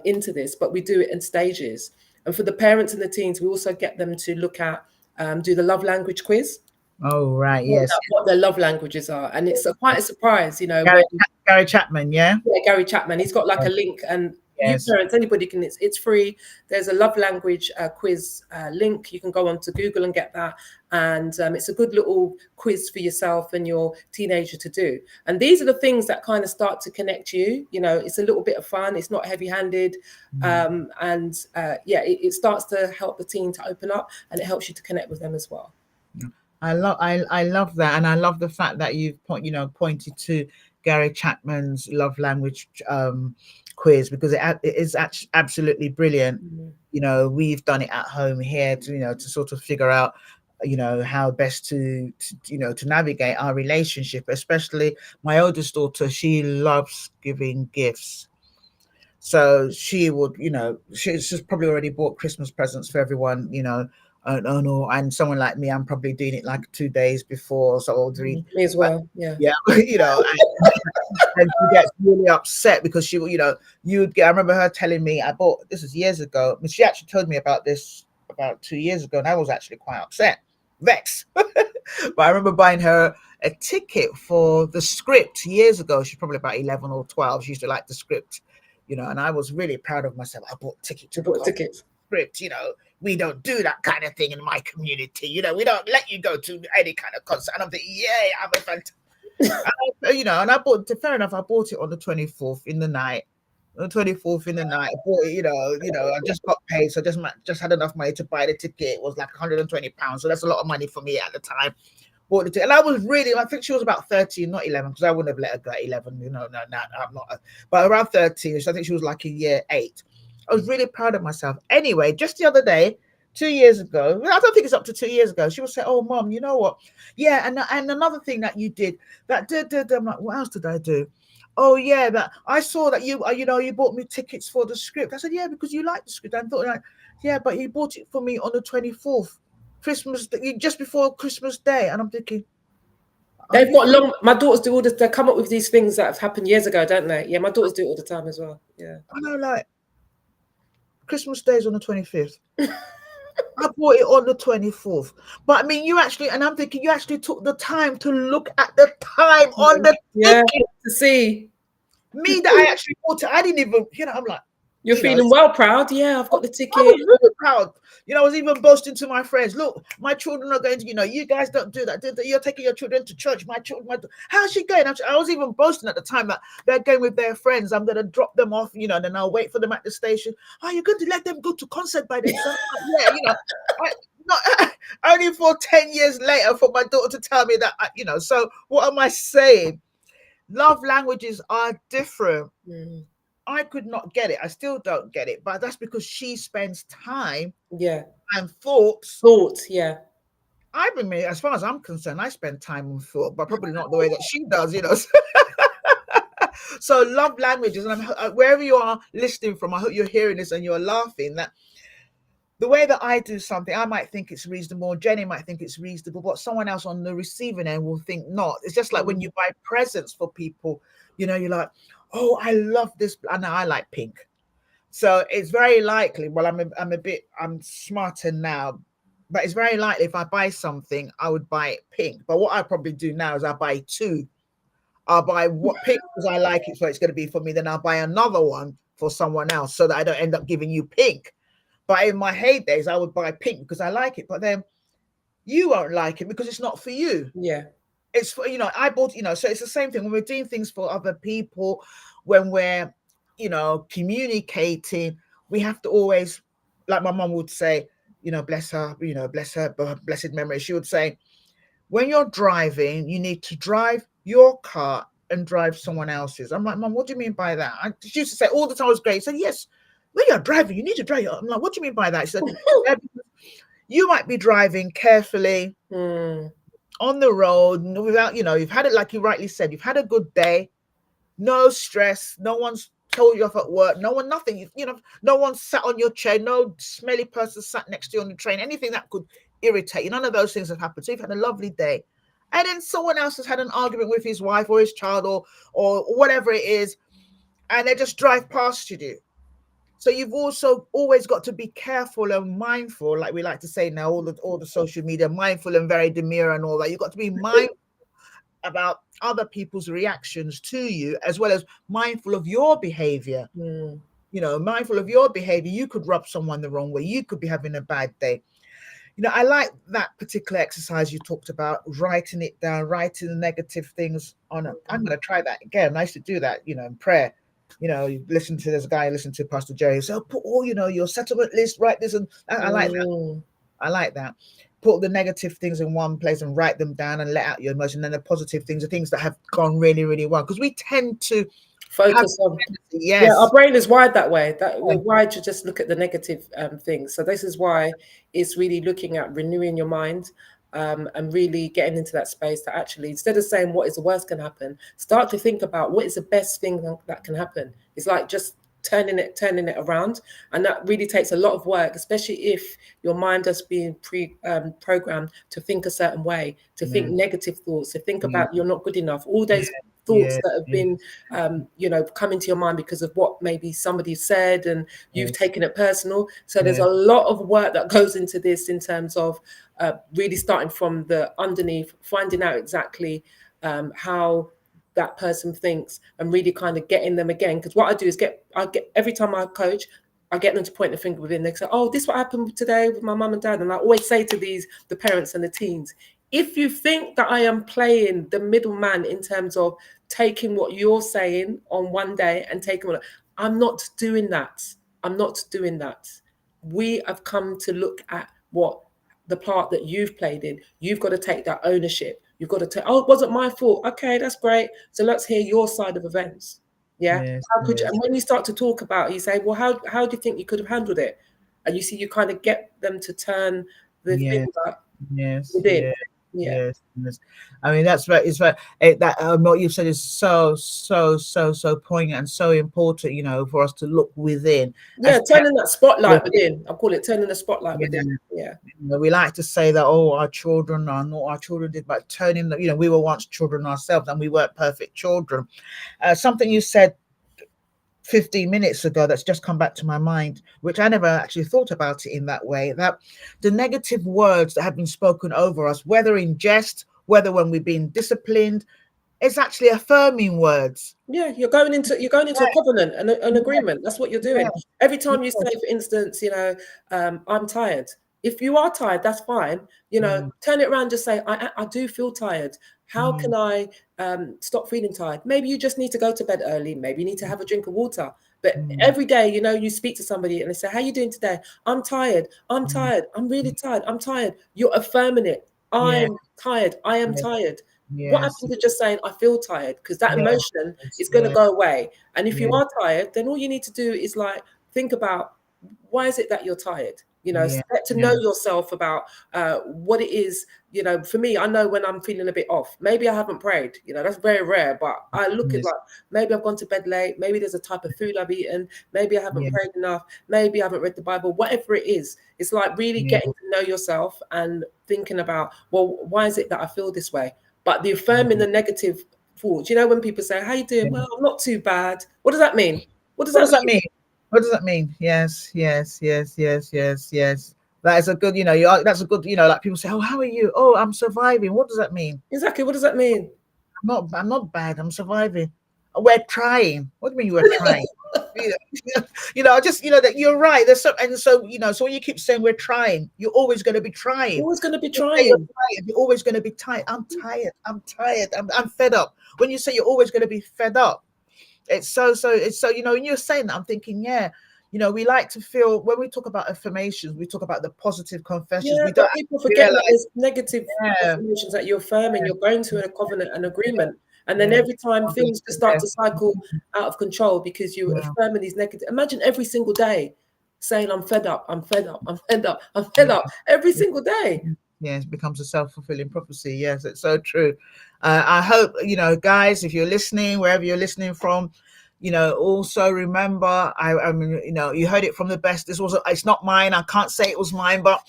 into this, but we do it in stages. And for the parents and the teens, we also get them to look at, do the love language quiz. Oh, right. Yes. What their love languages are. And it's quite a surprise, Gary Chapman, yeah? Yeah, Gary Chapman. He's got like a link, and you parents, anybody can, it's free. There's a love language quiz link. You can go onto Google and get that. And it's a good little quiz for yourself and your teenager to do. And these are the things that kind of start to connect you. It's a little bit of fun. It's not heavy-handed. It starts to help the teen to open up, and it helps you to connect with them as well. I love that. And I love the fact that you've pointed to Gary Chapman's love language quiz, because it is absolutely brilliant. We've done it at home here to sort of figure out how best to navigate our relationship. Especially my oldest daughter, she loves giving gifts, so she would she's probably already bought Christmas presents for everyone, and someone like me, I'm probably doing it like 2 days before, so me as well. And she gets really upset because she, I remember her telling me, this is years ago. I mean, she actually told me about this about 2 years ago, and I was actually quite upset, vexed. But I remember buying her a ticket for the Script years ago. She's probably about 11 or 12. She used to like the Script, and I was really proud of myself. I bought tickets. Script, we don't do that kind of thing in my community. We don't let you go to any kind of concert. And I'm thinking, yay, I'm a fantastic. And I bought it, fair enough, I bought it on the 24th in the night. I bought it, I just got paid, so just had enough money to buy the ticket. It was like £120, so that's a lot of money for me at the time. Bought the ticket, and I was really, I think she was about 13, not 11, because I wouldn't have let her go at 11, no, I'm not, but around 13, so I think she was like in year 8. I was really proud of myself. Anyway, just the other day, 2 years ago, I don't think it's up to 2 years ago, she would say, oh, Mom, you know what? Yeah, and another thing that you did, I'm like, what else did I do? Oh, yeah, that I saw that you bought me tickets for the Script. I said, yeah, because you like the Script. I thought, like, yeah, but you bought it for me on the 24th, Christmas, just before Christmas Day. And I'm thinking, they've got my daughters do all this, they come up with these things that have happened years ago, don't they? Yeah, my daughters do it all the time as well. Yeah. I know, like, Christmas Day is on the 25th. I bought it on the 24th. But I mean, you actually took the time to look at the time on the ticket to see. Me, that I actually bought it. I didn't even, I'm like, you're feeling well proud. Yeah, I've got the ticket. I was really proud. I was even boasting to my friends, look, my children are going to, you guys don't do that. You're taking your children to church. My children, how's she going? I was even boasting at the time that they're going with their friends. I'm going to drop them off, and then I'll wait for them at the station. Oh, you're going to let them go to concert by themselves? Yeah, only for 10 years later for my daughter to tell me that, so what am I saying? Love languages are different. I could not get it. I still don't get it, but that's because she spends time and thoughts. Yeah. I mean, as far as I'm concerned, I spend time on thought, but probably not the way that she does, So love languages, and wherever you are listening from, I hope you're hearing this and you're laughing. That the way that I do something, I might think it's reasonable, Jenny might think it's reasonable, but someone else on the receiving end will think not. It's just like when you buy presents for people, you're like, oh, I love this. I know I like pink. So it's very likely, well, I'm smarter now, but it's very likely if I buy something, I would buy it pink. But what I probably do now is I buy two. I'll buy what pink because I like it, so it's going to be for me. Then I'll buy another one for someone else so that I don't end up giving you pink. But in my heydays, I would buy pink because I like it. But then you won't like it because it's not for you. Yeah. It's for, I bought, so it's the same thing when we're doing things for other people, when we're, communicating, we have to always, like my mom would say, bless her, blessed memory. She would say, when you're driving, you need to drive your car and drive someone else's. I'm like, Mom, what do you mean by that? She used to say all the time, it was great. She said, yes, when you're driving, you need to drive. I'm like, what do you mean by that? She said, you might be driving carefully on the road without, you've had it, like you rightly said, you've had a good day, no stress, no one's told you off at work, no one, nothing, no one sat on your chair, no smelly person sat next to you on the train, anything that could irritate you, none of those things have happened. So you've had a lovely day. And then someone else has had an argument with his wife or his child or whatever it is, and they just drive past you. So you've also always got to be careful and mindful, like we like to say now, all the social media, mindful and very demure and all that. You've got to be mindful about other people's reactions to you, as well as mindful of your behavior. Mindful of your behavior. You could rub someone the wrong way. You could be having a bad day. I like that particular exercise you talked about, writing it down, writing the negative things on it. I'm going to try that again. I used to do that, in prayer. You listen to this guy, listen to Pastor Jerry. So put all, your settlement list, write this. And I like that. I like that. Put the negative things in one place and write them down and let out your emotion. And then the positive things, the things that have gone really, really well. Because we tend to focus on, our brain is wired that way, that we're wired to just look at the negative things. So this is why it's really looking at renewing your mind and really getting into that space that actually, instead of saying what is the worst can happen, start to think about what is the best thing that can happen. It's like just turning it around, and that really takes a lot of work, especially if your mind has been programmed to think a certain way, to think negative thoughts, to think about you're not good enough, all those thoughts that have been come into your mind because of what maybe somebody said, and you've taken it personal. So there's a lot of work that goes into this in terms of really starting from the underneath, finding out exactly how that person thinks, and really kind of getting them again. Because what I do is I get every time I coach, I get them to point the finger within. They say, oh, this is what happened today with my mum and dad. And I always say to the parents and the teens, if you think that I am playing the middleman in terms of taking what you're saying on one day and taking what, I'm not doing that. I'm not doing that. We have come to look at what the part that you've played in. You've got to take that ownership. You've got to take, oh, it wasn't my fault. Okay, that's great. So let's hear your side of events. Yeah. How could you, and when you start to talk about it, you say, well, how do you think you could have handled it? And you see, you kind of get them to turn the thing within. Yes. I mean, that's right. It's right. What you've said is so poignant and so important, for us to look within. Turning that spotlight within. I call it turning the spotlight within. Yeah. We like to say that, our children are not our children did, but turning the, we were once children ourselves and we weren't perfect children. Something you said 15 minutes ago that's just come back to my mind, which I never actually thought about it in that way, that the negative words that have been spoken over us, whether in jest, whether when we've been disciplined, it's actually affirming words. Yeah, you're going into a covenant and an agreement. That's what you're doing. Every time you say, for instance, I'm tired. If you are tired, that's fine. Turn it around, just say, I do feel tired. How can I stop feeling tired? Maybe you just need to go to bed early. Maybe you need to have a drink of water. But every day, you know, you speak to somebody and they say, how you doing today? I'm tired. I'm tired. I'm really tired. I'm tired. You're affirming it. I'm tired. I am tired. What Yes. happened to just saying, I feel tired? Because that Yes. emotion is going to go away. And if you Yeah. are tired, then all you need to do is like, think about, why is it that you're tired? You know, get to know yourself about what it is. You know, for me, I know when I'm feeling a bit off. Maybe I haven't prayed. You know, that's very rare. But I look at like, maybe I've gone to bed late. Maybe there's a type of food I've eaten. Maybe I haven't prayed enough. Maybe I haven't read the Bible. Whatever it is, it's like really getting to know yourself and thinking about, well, why is it that I feel this way? But the affirming the negative thoughts. You know, when people say, how you doing? Well, I'm not too bad. What does that mean? What does that mean? What does that mean? Yes. That is a good, that's a good, like people say, oh, how are you? Oh, I'm surviving. What does that mean? Exactly. What does that mean? I'm not bad. I'm surviving. We're trying. What do you mean we're trying? That you're right. There's some, and so, so when you keep saying we're trying, you're always going to be trying. You're always going to be trying. You're always going to be tired. I'm tired. I'm fed up. When you say you're always going to be fed up, it's so, when you're saying that, I'm thinking, we like to feel, when we talk about affirmations, we talk about the positive confessions. Yeah, We don't people forget that there's negative Yeah. affirmations that you're affirming. You're going to a covenant and agreement. And then every time things just start to cycle out of control because you're affirming these negative. Imagine every single day saying, I'm fed up, I'm fed up, I'm fed up, I'm fed up every single day. Yeah, it becomes a self-fulfilling prophecy. Yes, it's so true. I hope, guys, if you're listening, wherever you're listening from, also remember, I mean, you heard it from the best. It's not mine. I can't say it was mine, but,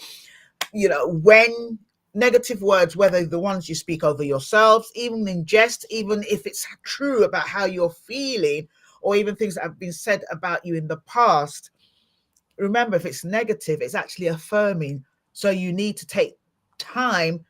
when negative words, whether the ones you speak over yourselves, even in jest, even if it's true about how you're feeling, or even things that have been said about you in the past, remember, if it's negative, it's actually affirming. So you need to take time.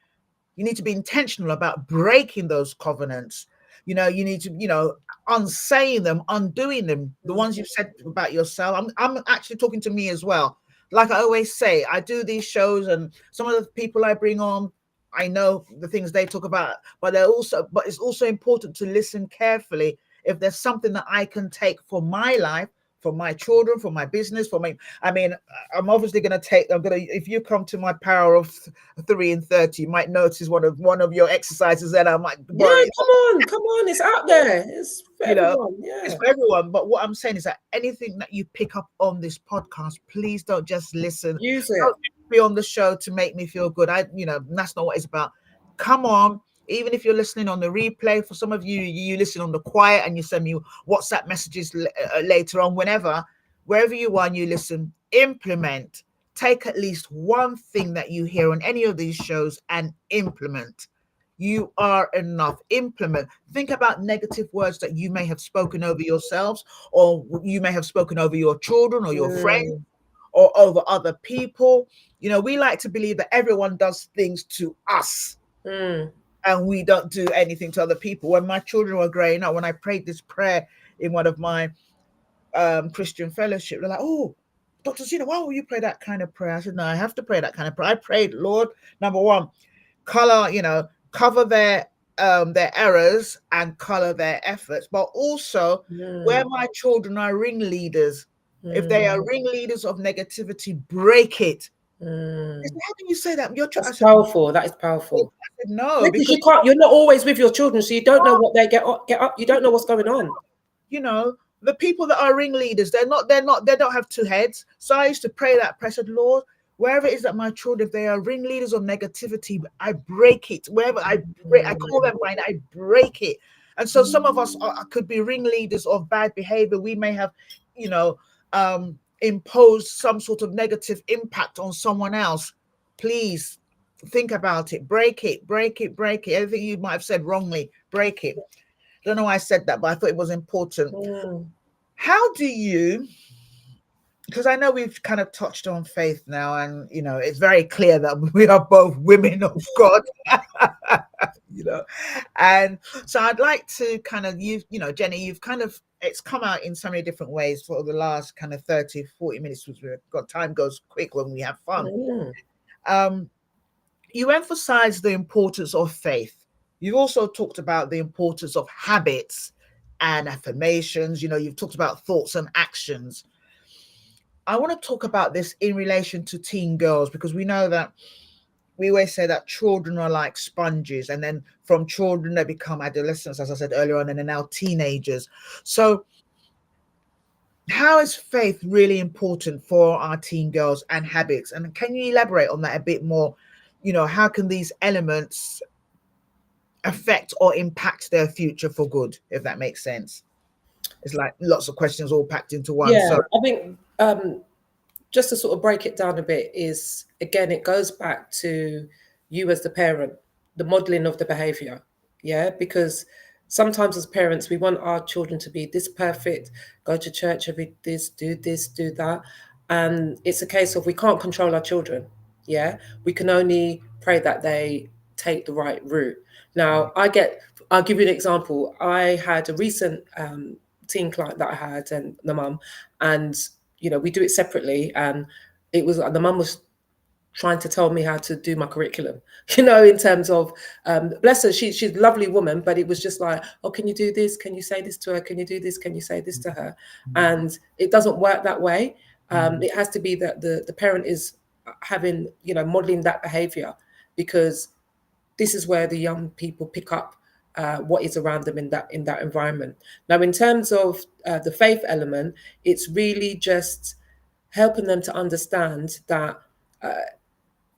You need to be intentional about breaking those covenants. You need to, unsaying them, undoing them. The ones you've said about yourself. I'm actually talking to me as well. Like I always say, I do these shows, and some of the people I bring on, I know the things they talk about, but it's also important to listen carefully. If there's something that I can take for my life, for my children, for my business, I'm obviously if you come to my Power of 3 and 30, you might notice one of your exercises that I might come on, it's out there. It's for everyone. It's for everyone. But what I'm saying is that anything that you pick up on this podcast, please don't just listen. Use it. Don't be on the show to make me feel good. That's not what it's about. Come on. Even if you're listening on the replay, for some of you listen on the quiet and you send me WhatsApp messages later on, wherever you are and you listen, implement. Take at least one thing that you hear on any of these shows and implement. You are enough. Implement. Think about negative words that you may have spoken over yourselves, or you may have spoken over your children or your friends, or over other people. We like to believe that everyone does things to us. And we don't do anything to other people. When my children were growing up, when I prayed this prayer in one of my Christian fellowship, they're like, oh, Dr. Zee, why will you pray that kind of prayer? I said, no, I have to pray that kind of prayer. I prayed, Lord, number one, cover their errors and color their efforts, but also where my children are ringleaders, if they are ringleaders of negativity, break it. How can you say that? That's powerful. That is powerful. No, because you can't. You're not always with your children, so you don't know what they get up. You don't know what's going on. The people that are ringleaders, they don't have two heads. So I used to pray that prayer. I said, Lord, wherever it is that my children, if they are ringleaders of negativity, I break it. Wherever I call them by name, I break it. And so some of us could be ringleaders of bad behavior. We may have, imposed some sort of negative impact on someone else. Please think about it. Break it. Everything you might have said wrongly, break it. I don't know why I said that, but I thought it was important. How do you, because I know we've kind of touched on faith now, and it's very clear that we are both women of God. And so I'd like to kind of Jenny, you've kind of, it's come out in so many different ways for the last kind of 30-40 minutes, which we've got. Time goes quick when we have fun. You emphasize the importance of faith. You've also talked about the importance of habits and affirmations. You know, you've talked about thoughts and actions. I want to talk about this in relation to teen girls, because we know that we always say that children are like sponges, and then from children they become adolescents, as I said earlier on, and they're now teenagers. So how is faith really important for our teen girls and habits? And can you elaborate on that a bit more? You know, how can these elements affect or impact their future for good, if that makes sense? It's like lots of questions all packed into one. Yeah, So I think just to sort of break it down a bit is, again, it goes back to you as the parent, the modeling of the behavior. Yeah, because sometimes as parents, we want our children to be this perfect, go to church every this, do that. And it's a case of we can't control our children. Yeah, we can only pray that they take the right route. Now, I'll give you an example. I had a recent teen client that I had, and the mum, and we do it separately. And it was the mum was trying to tell me how to do my curriculum, in terms of, bless her, she's a lovely woman, but it was just like, oh, can you do this? Can you say this to her? Can you do this? Can you say this to her? And it doesn't work that way. It has to be that the parent is having, modeling that behavior, because this is where the young people pick up what is around them in that environment. Now, in terms of the faith element, it's really just helping them to understand that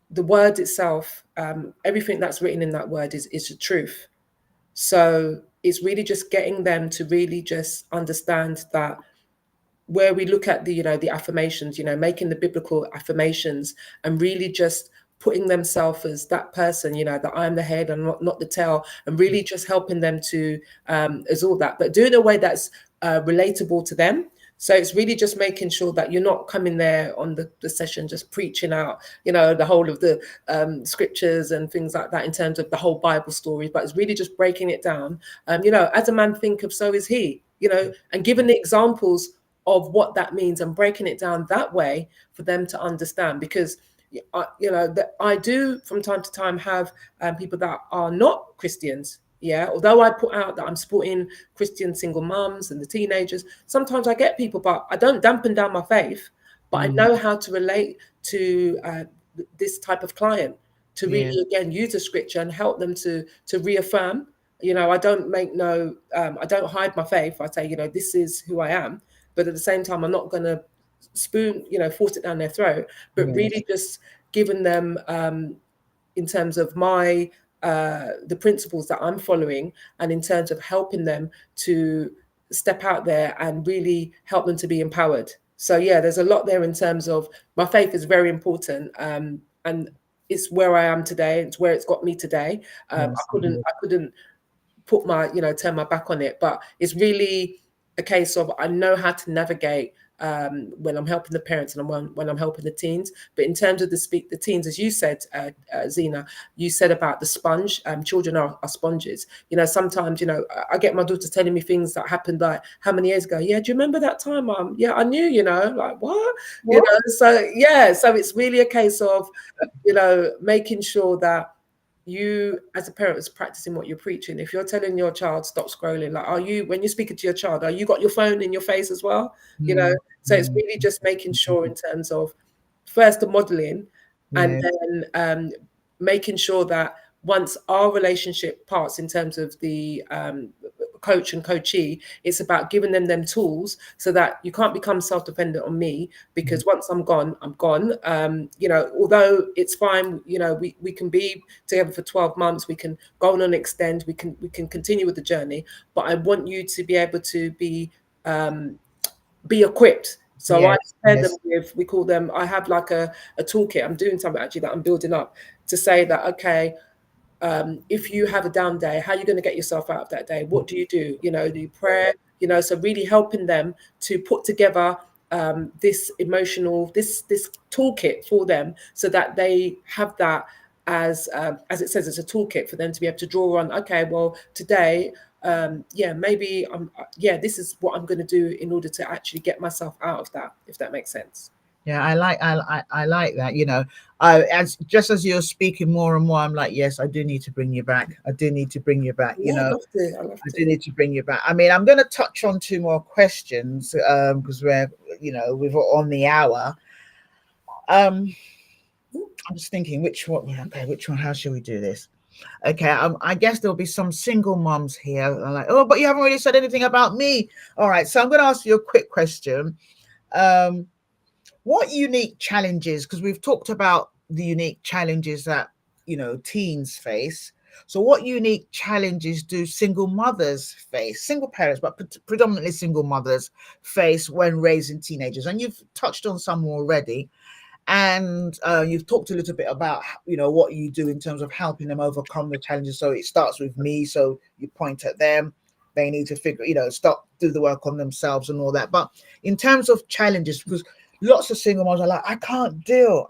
the word itself, everything that's written in that word is the truth. So it's really just getting them to really just understand that, where we look at the affirmations, making the biblical affirmations, and really just putting themselves as that person, that I'm the head and not the tail, and really just helping them to as all that, but doing it in a way that's relatable to them. So it's really just making sure that you're not coming there on the session just preaching out, the whole of the scriptures and things like that in terms of the whole Bible story, but it's really just breaking it down. As a man thinketh, so is he, and giving the examples of what that means and breaking it down that way for them to understand. Because that I do from time to time have people that are not Christians. Yeah, although I put out that I'm supporting Christian single mums and the teenagers, sometimes I get people, but I don't dampen down my faith. But I know how to relate to this type of client, to really, again, use the scripture and help them to reaffirm. I don't I don't hide my faith. I say, this is who I am. But at the same time, I'm not going to force it down their throat, but really just giving them, in terms of my, the principles that I'm following, and in terms of helping them to step out there and really help them to be empowered. So yeah, there's a lot there in terms of my faith is very important. And it's where I am today. It's where it's got me today. I couldn't put my, turn my back on it, but it's really a case of I know how to navigate when I'm helping the parents and when I'm helping the teens. But in terms of the teens, as you said, Zena, you said about the sponge. Children are sponges. Sometimes, I get my daughter telling me things that happened like how many years ago. Yeah, do you remember that time? Yeah, I knew. Like what? So yeah, so it's really a case of, making sure that you as a parent is practicing what you're preaching. If you're telling your child stop scrolling, like, when you're speaking to your child, are you got your phone in your face as well? So it's really just making sure in terms of first the modeling, and then making sure that once our relationship parts in terms of the coach and coachee, it's about giving them tools so that you can't become self-dependent on me, because once I'm gone, I'm gone. Although it's fine, we can be together for 12 months, we can go on and extend, we can continue with the journey, but I want you to be able to be equipped. So I pair them with, we call them, I have like a toolkit. I'm doing something actually that I'm building up to say that, okay, if you have a down day, how are you going to get yourself out of that day? What do you do? Do you pray? So really helping them to put together this emotional, this toolkit for them, so that they have that as it says, it's a toolkit for them to be able to draw on. Okay, well, today, maybe this is what I'm going to do in order to actually get myself out of that, if that makes sense. Yeah, I like that. You know, as you're speaking more and more, I'm like, yes, I do need to bring you back. I do need to bring you back. You Yeah, I'd know, love to. I love I to. do need to bring you back. I mean, I'm going to touch on two more questions because we're, you know, we're on the hour. I'm just thinking which one. Okay, which one? How should we do this? Okay, I guess there'll be some single moms here. I'm like, oh, but you haven't really said anything about me. All right, so I'm going to ask you a quick question. Um, what unique challenges, because we've talked about the unique challenges that, you know, teens face, so what unique challenges do single mothers face, single parents but predominantly single mothers face when raising teenagers? And you've touched on some already, and you've talked a little bit about, you know, what you do in terms of helping them overcome the challenges. So it starts with me, so you point at them, they need to figure, you know, stop, do the work on themselves and all that. But in terms of challenges, because lots of single moms are like, I can't deal,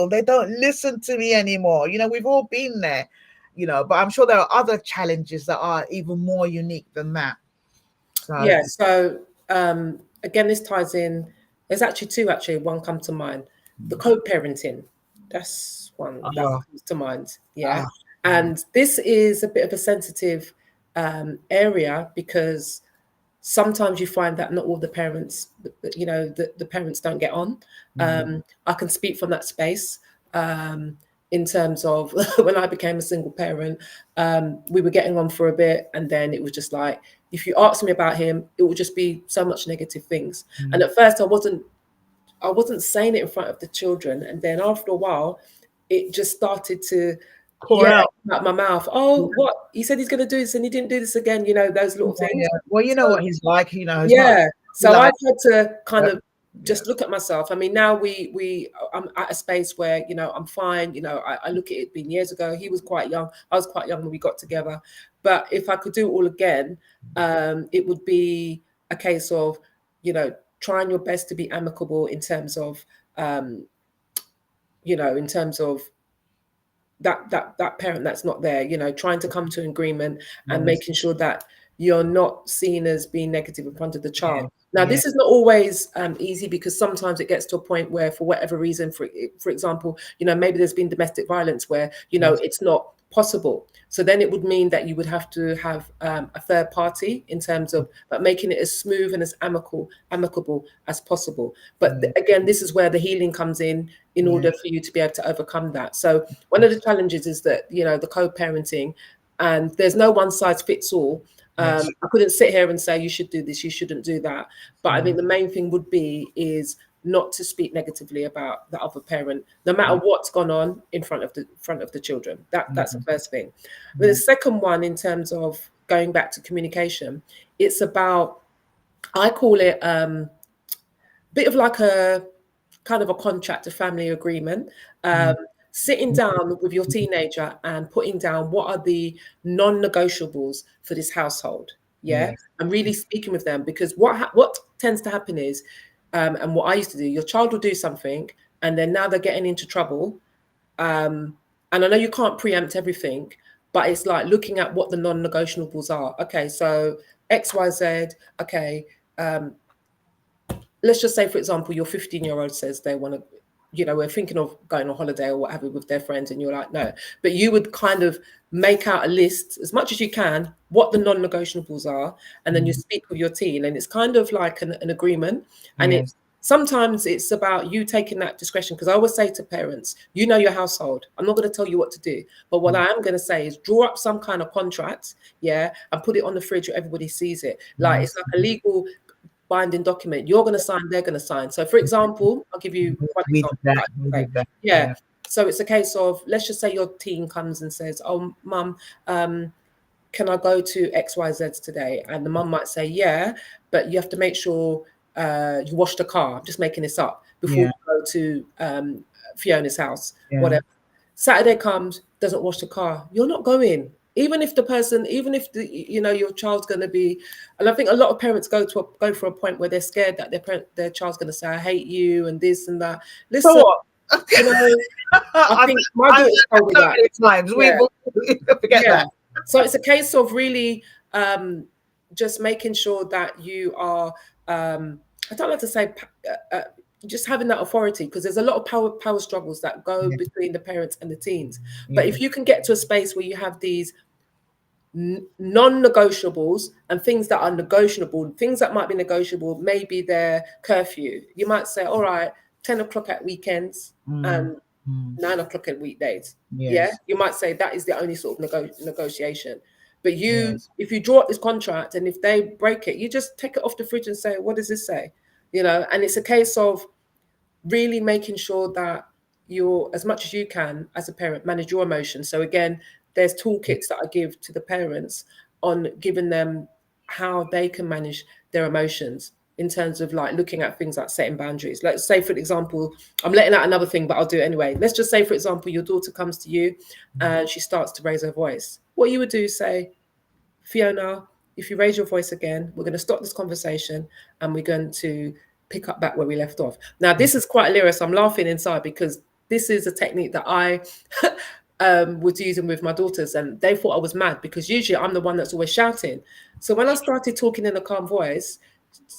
they don't listen to me anymore. You know, we've all been there, you know, but I'm sure there are other challenges that are even more unique than that. So Yeah. So again, this ties in. There's actually two. Actually, one come to mind. The co-parenting. That's one that oh, comes to mind. Yeah. ah, And this is a bit of a sensitive area because sometimes you find that not all the parents, you know, the parents don't get on. I can speak from that space. In terms of when I became a single parent, we were getting on for a bit, and then it was just like, if you ask me about him, it would just be so much negative things. And at first, I wasn't saying it in front of the children, and then after a while, it just started to, pour out. out my mouth. Oh, what he said he's going to do this, and he didn't do this again. You know, those little things. Yeah. Well, you know So, what he's like, you know, he's not yeah. So like, I've had to kind yep, of just look at myself. I mean, now I'm at a space where, you know, I'm fine. You know, I look at it being years ago. He was quite young. I was quite young when we got together. But if I could do it all again, it would be a case of, you know, trying your best to be amicable in terms of, you know, in terms of that parent that's not there, you know, trying to come to an agreement and yes, making sure that you're not seen as being negative in front of the child. yes, Now, yes, this is not always easy, because sometimes it gets to a point where, for whatever reason, for example, you know, maybe there's been domestic violence where, you know, yes, it's not possible. So then it would mean that you would have to have a third party in terms of, but making it as smooth and as amicable as possible. But again, this is where the healing comes in yeah, order for you to be able to overcome that. So one of the challenges is that, you know, the co-parenting, and there's no one size fits all. yes, I couldn't sit here and say you should do this, you shouldn't do that. But I think the main thing would be is not to speak negatively about the other parent, no matter what's gone on in front of the children. That's the first thing. But the second one, in terms of going back to communication, it's about, I call it a bit of like a kind of a contract, a family agreement. Sitting down with your teenager and putting down what are the non-negotiables for this household. Yeah, yes, and really speaking with them, because what tends to happen is, and what I used to do, your child will do something, and then now they're getting into trouble. And I know you can't preempt everything, but it's like looking at what the non-negotiables are. Okay, so X, Y, Z. Okay, let's just say, for example, your 15-year-old says they want to, you know, we're thinking of going on holiday or what have you with their friends, and you're like, no. But you would kind of make out a list as much as you can, what the non-negotiables are, and then you speak with your teen, and it's kind of like an agreement. And yes, sometimes it's about you taking that discretion, because I always say to parents, you know your household. I'm not going to tell you what to do, but what I am going to say is draw up some kind of contract, yeah, and put it on the fridge where everybody sees it. Like, it's like a legal binding document. You're going to sign, they're going to sign. So, for example, I'll give you one we did that, example. we did that, Yeah. So it's a case of, let's just say your teen comes and says, oh, mum, can I go to XYZ today? And the mum might say, yeah, but you have to make sure you wash the car. I'm just making this up, before you go to Fiona's house, whatever. Saturday comes, doesn't wash the car. You're not going. Even if you know, your child's going to be, and I think a lot of parents go for a point where they're scared that their child's going to say, I hate you, and this and that. Listen, so what? you know, I think my daughter told me that. Times. Yeah. We forget that. So it's a case of really just making sure that you are, I don't like to say just having that authority, because there's a lot of power struggles that go Yeah. between the parents and the teens. But Yeah. if you can get to a space where you have these non-negotiables and things that are negotiable, things that might be negotiable, maybe their curfew. You might say, all right, 10 o'clock at weekends and 9 o'clock at weekdays. Yeah, Yes. you might say that is the only sort of negotiation. But Yes. if you draw up this contract and if they break it, you just take it off the fridge and say, what does this say? You know, and it's a case of really making sure that you're, as much as you can as a parent, manage your emotions. So again, there's toolkits that I give to the parents on giving them how they can manage their emotions in terms of like looking at things like setting boundaries. Let's say, for example, I'm letting out another thing, but I'll do it anyway. Let's just say, for example, your daughter comes to you and she starts to raise her voice. What you would do, say, Fiona, if you raise your voice again, we're going to stop this conversation and we're going to pick up back where we left off. Now, this is quite hilarious. I'm laughing inside because this is a technique that I was using with my daughters, and they thought I was mad because usually I'm the one that's always shouting. So when I started talking in a calm voice,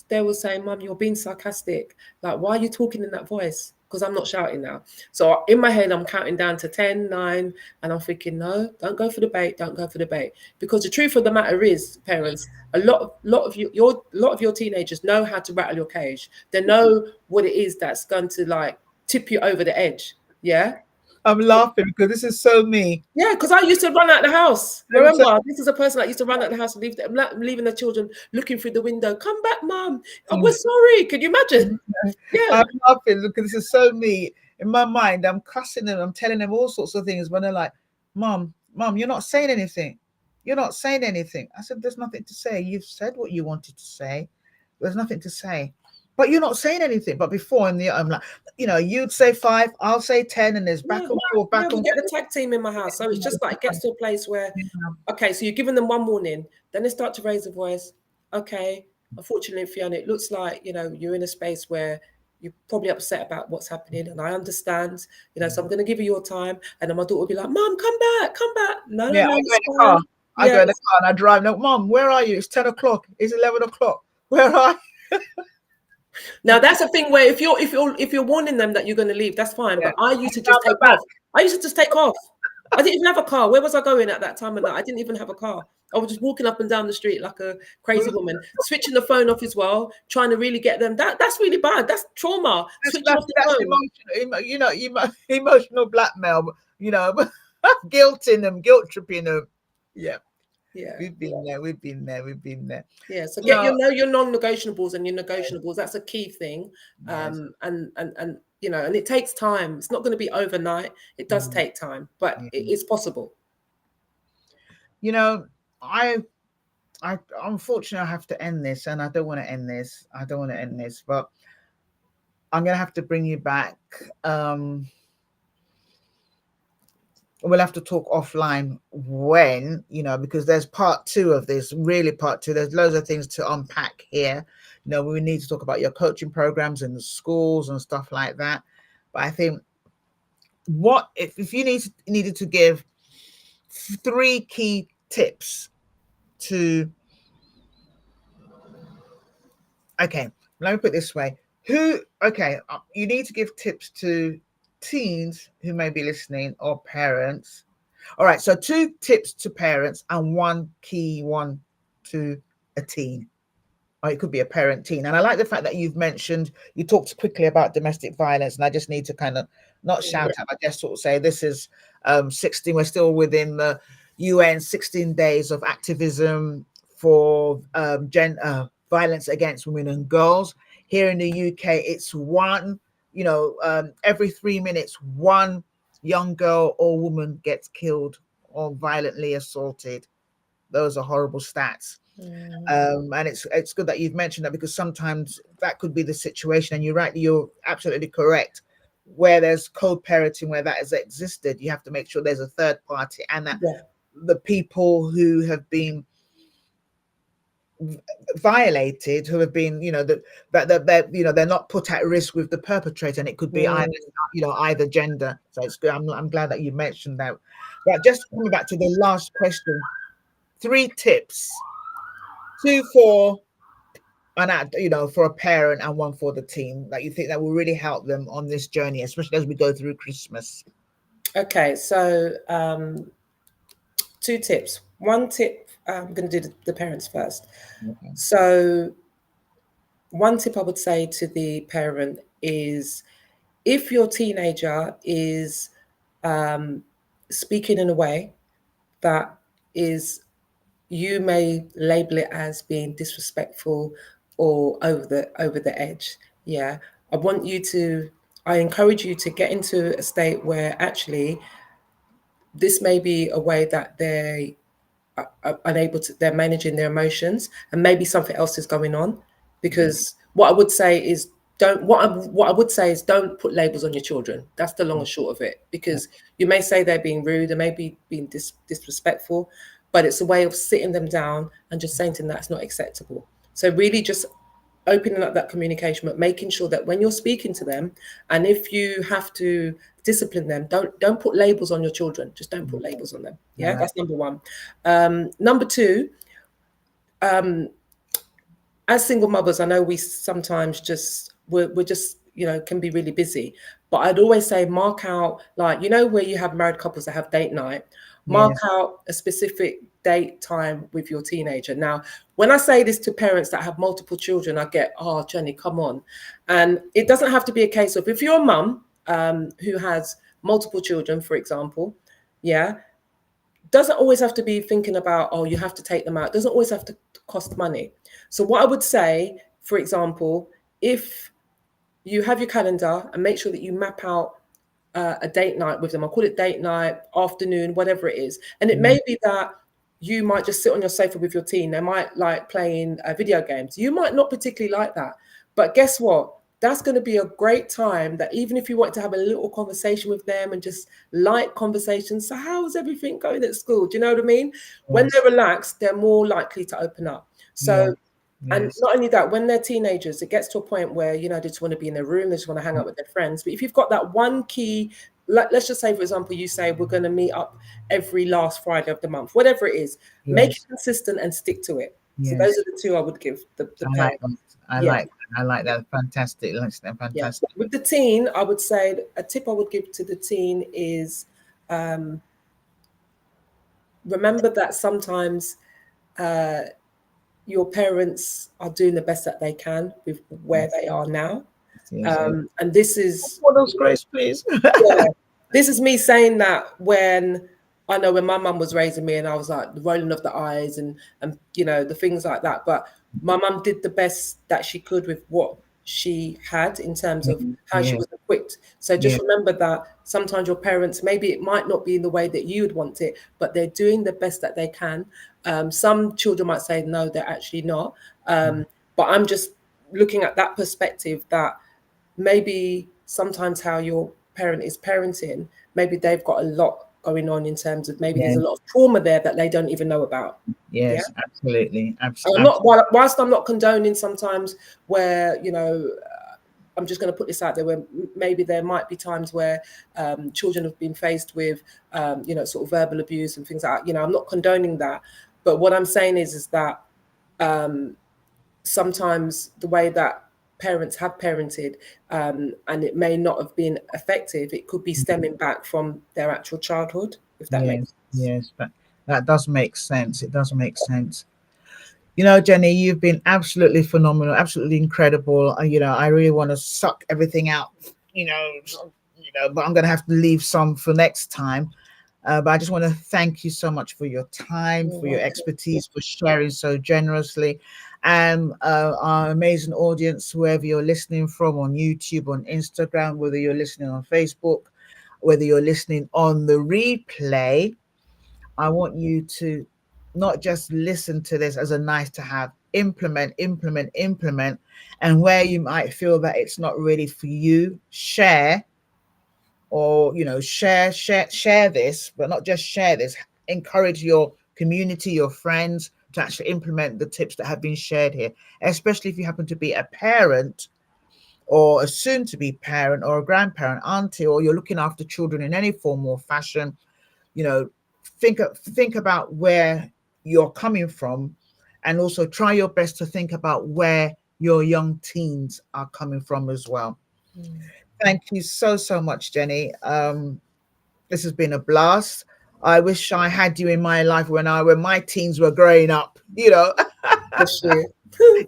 they were saying, Mum, you're being sarcastic. Like, why are you talking in that voice? Because I'm not shouting now. So in my head, I'm counting down to 10, 9, and I'm thinking, no, don't go for the bait, don't go for the bait. Because the truth of the matter is, parents, a lot of your teenagers know how to rattle your cage. They know what it is that's going to like tip you over the edge. Yeah. I'm laughing because this is so me. Yeah, because I used to run out the house. Remember, this is a person that used to run out the house and leaving the children looking through the window. Come back, Mum. Oh, we're sorry. Can you imagine? Yeah. I'm laughing because this is so me. In my mind, I'm cussing them. I'm telling them all sorts of things when they're like, Mum, you're not saying anything. You're not saying anything. I said, there's nothing to say. You've said what you wanted to say. There's nothing to say. But you're not saying anything. But before, I'm like, you'd say 5, I'll say 10, and there's back and forth, we get the tag team in my house. So it's just like it gets to a place where, okay, so you're giving them one warning, then they start to raise a voice. Okay, unfortunately, Fiona, it looks like, you're in a space where you're probably upset about what's happening, and I understand, so I'm going to give you your time. And then my daughter will be like, Mum, come back. No, I go in the car. I go in the car and I drive. No, Mum, where are you? It's 10 o'clock. It's 11 o'clock. Where are you? Now that's a thing where if you're warning them that you're going to leave, that's fine. Yeah. But I used to just take off. I didn't even have a car. Where was I going at that time of night? I didn't even have a car. I was just walking up and down the street like a crazy woman, switching the phone off as well, trying to really get them. That's really bad. That's trauma. That's emotional blackmail. Guilting them, guilt tripping them. Yeah. Yeah, we've been there. Yeah, so get your non-negotiables and your negotiables. That's a key thing. Yes. And and it takes time. It's not going to be overnight. It does take time, but it's possible. I unfortunately I have to end this, and I don't want to end this. But I'm going to have to bring you back. We'll have to talk offline when, because there's part 2 of this, really part 2. There's loads of things to unpack here. We need to talk about your coaching programs in the schools and stuff like that. But I think if you needed to give 3 key tips to, okay, let me put it this way. You need to give tips to teens who may be listening or parents. All right, so 2 tips to parents and 1 key one to a teen. Or it could be a parent teen. And I like the fact that you talked quickly about domestic violence, and I just need to kind of not shout out, but just sort of say this is 16. We're still within the UN 16 days of activism for violence against women and girls. Here in the UK, it's one. Every 3 minutes, 1 young girl or woman gets killed or violently assaulted. Those are horrible stats. And it's good that you've mentioned that, because sometimes that could be the situation. And you're absolutely correct. Where there's co-parenting, where that has existed, you have to make sure there's a third party, and that the people who have been violated, who have been, that they're not put at risk with the perpetrator, and it could be either gender. So it's good. I'm glad that you mentioned that. But just coming back to the last question, 3 tips, 2 for for a parent and one for the team that you think that will really help them on this journey, especially as we go through Christmas? Okay, so 2 tips. One tip, I'm going to do the parents first. Okay. So one tip I would say to the parent is, if your teenager is speaking in a way that is, you may label it as being disrespectful or over the edge. Yeah, I encourage you to get into a state where actually this may be a way that they are unable to, they're managing their emotions, and maybe something else is going on. Because what I would say is, don't put labels on your children. That's the long and short of it. Because you may say they're being rude, they may be being disrespectful, but it's a way of sitting them down and just saying to them that's not acceptable. So really just opening up that communication, but making sure that when you're speaking to them, and if you have to discipline them, don't put labels on your children. Just don't put labels on them. Yeah, that's number one. Number two, as single mothers, I know we sometimes we're just, can be really busy, but I'd always say mark out, like, where you have married couples that have date night, mark out a specific date time with your teenager. Now, when I say this to parents that have multiple children, I get, oh, Jenny, come on. And it doesn't have to be a case of, if you're a mum who has multiple children, for example, doesn't always have to be thinking about, oh, you have to take them out. Doesn't always have to cost money. So what I would say, for example, if you have your calendar, and make sure that you map out a date night with them. I'll call it date night, afternoon, whatever it is. And it may be that you might just sit on your sofa with your teen. They might like playing video games. You might not particularly like that. But guess what? That's going to be a great time that, even if you want to have a little conversation with them and just light conversations. So how's everything going at school? Do you know what I mean? Yes. When they're relaxed, they're more likely to open up. So, and not only that, when they're teenagers, it gets to a point where, they just want to be in their room. They just want to hang out with their friends. But if you've got that one key, let's just say, for example, you say, we're going to meet up every last Friday of the month, whatever it is, make it consistent and stick to it. So those are the two I would give the parents. I like that. Fantastic. Fantastic. Yeah. With the teen, I would say a tip I would give to the teen is remember that sometimes your parents are doing the best that they can with where they are now. And this is for those grace, please. This is me saying that when my mum was raising me, and I was like the rolling of the eyes and the things like that. But my mum did the best that she could with what she had in terms of how she was equipped. So just remember that sometimes your parents, maybe it might not be in the way that you would want it, but they're doing the best that they can. Some children might say, no, they're actually not. But I'm just looking at that perspective, that maybe sometimes how your parent is parenting, maybe they've got a lot going on in terms of maybe there's a lot of trauma there that they don't even know about. Yes, absolutely. Whilst I'm not condoning sometimes where, I'm just going to put this out there, where maybe there might be times where children have been faced with, sort of verbal abuse and things like that. I'm not condoning that. But what I'm saying is that sometimes the way that parents have parented, and it may not have been effective, it could be stemming back from their actual childhood, if that makes sense. Yes, but that does make sense. It does make sense. Jenny, you've been absolutely phenomenal, absolutely incredible. I really want to suck everything out, but I'm going to have to leave some for next time. But I just want to thank you so much for your time, for your expertise, for sharing so generously. And our amazing audience, whoever you're listening from, on YouTube, on Instagram, whether you're listening on Facebook, whether you're listening on the replay, I want you to not just listen to this as a nice to have, implement. And where you might feel that it's not really for you, share, or, share this, but not just share this, encourage your community, your friends, to actually implement the tips that have been shared here, especially if you happen to be a parent or a soon-to-be parent or a grandparent, auntie, or you're looking after children in any form or fashion. Think about where you're coming from, and also try your best to think about where your young teens are coming from as well. Thank you so much, Jenny. This has been a blast. I wish I had you in my life when my teens were growing up, you know. Bless you.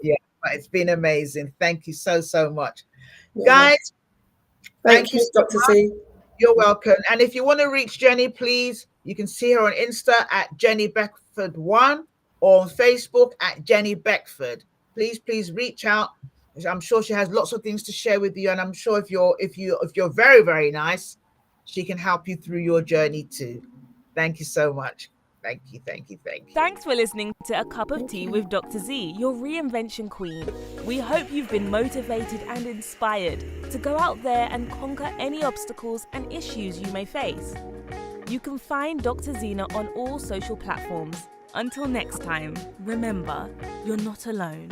Yeah, but it's been amazing. Thank you so much. Yeah. Guys, Thank you, so Dr. much. Zee. You're welcome. And if you want to reach Jenny, please, you can see her on Insta at Jenny Beckford1 or on Facebook at Jenny Beckford. Please reach out. I'm sure she has lots of things to share with you, and I'm sure if you're very nice, she can help you through your journey too. Thank you so much. Thank you. Thanks for listening to A Cup of Tea with Dr. Zee, your reinvention queen. We hope you've been motivated and inspired to go out there and conquer any obstacles and issues you may face. You can find Dr. Zena on all social platforms. Until next time, remember, you're not alone.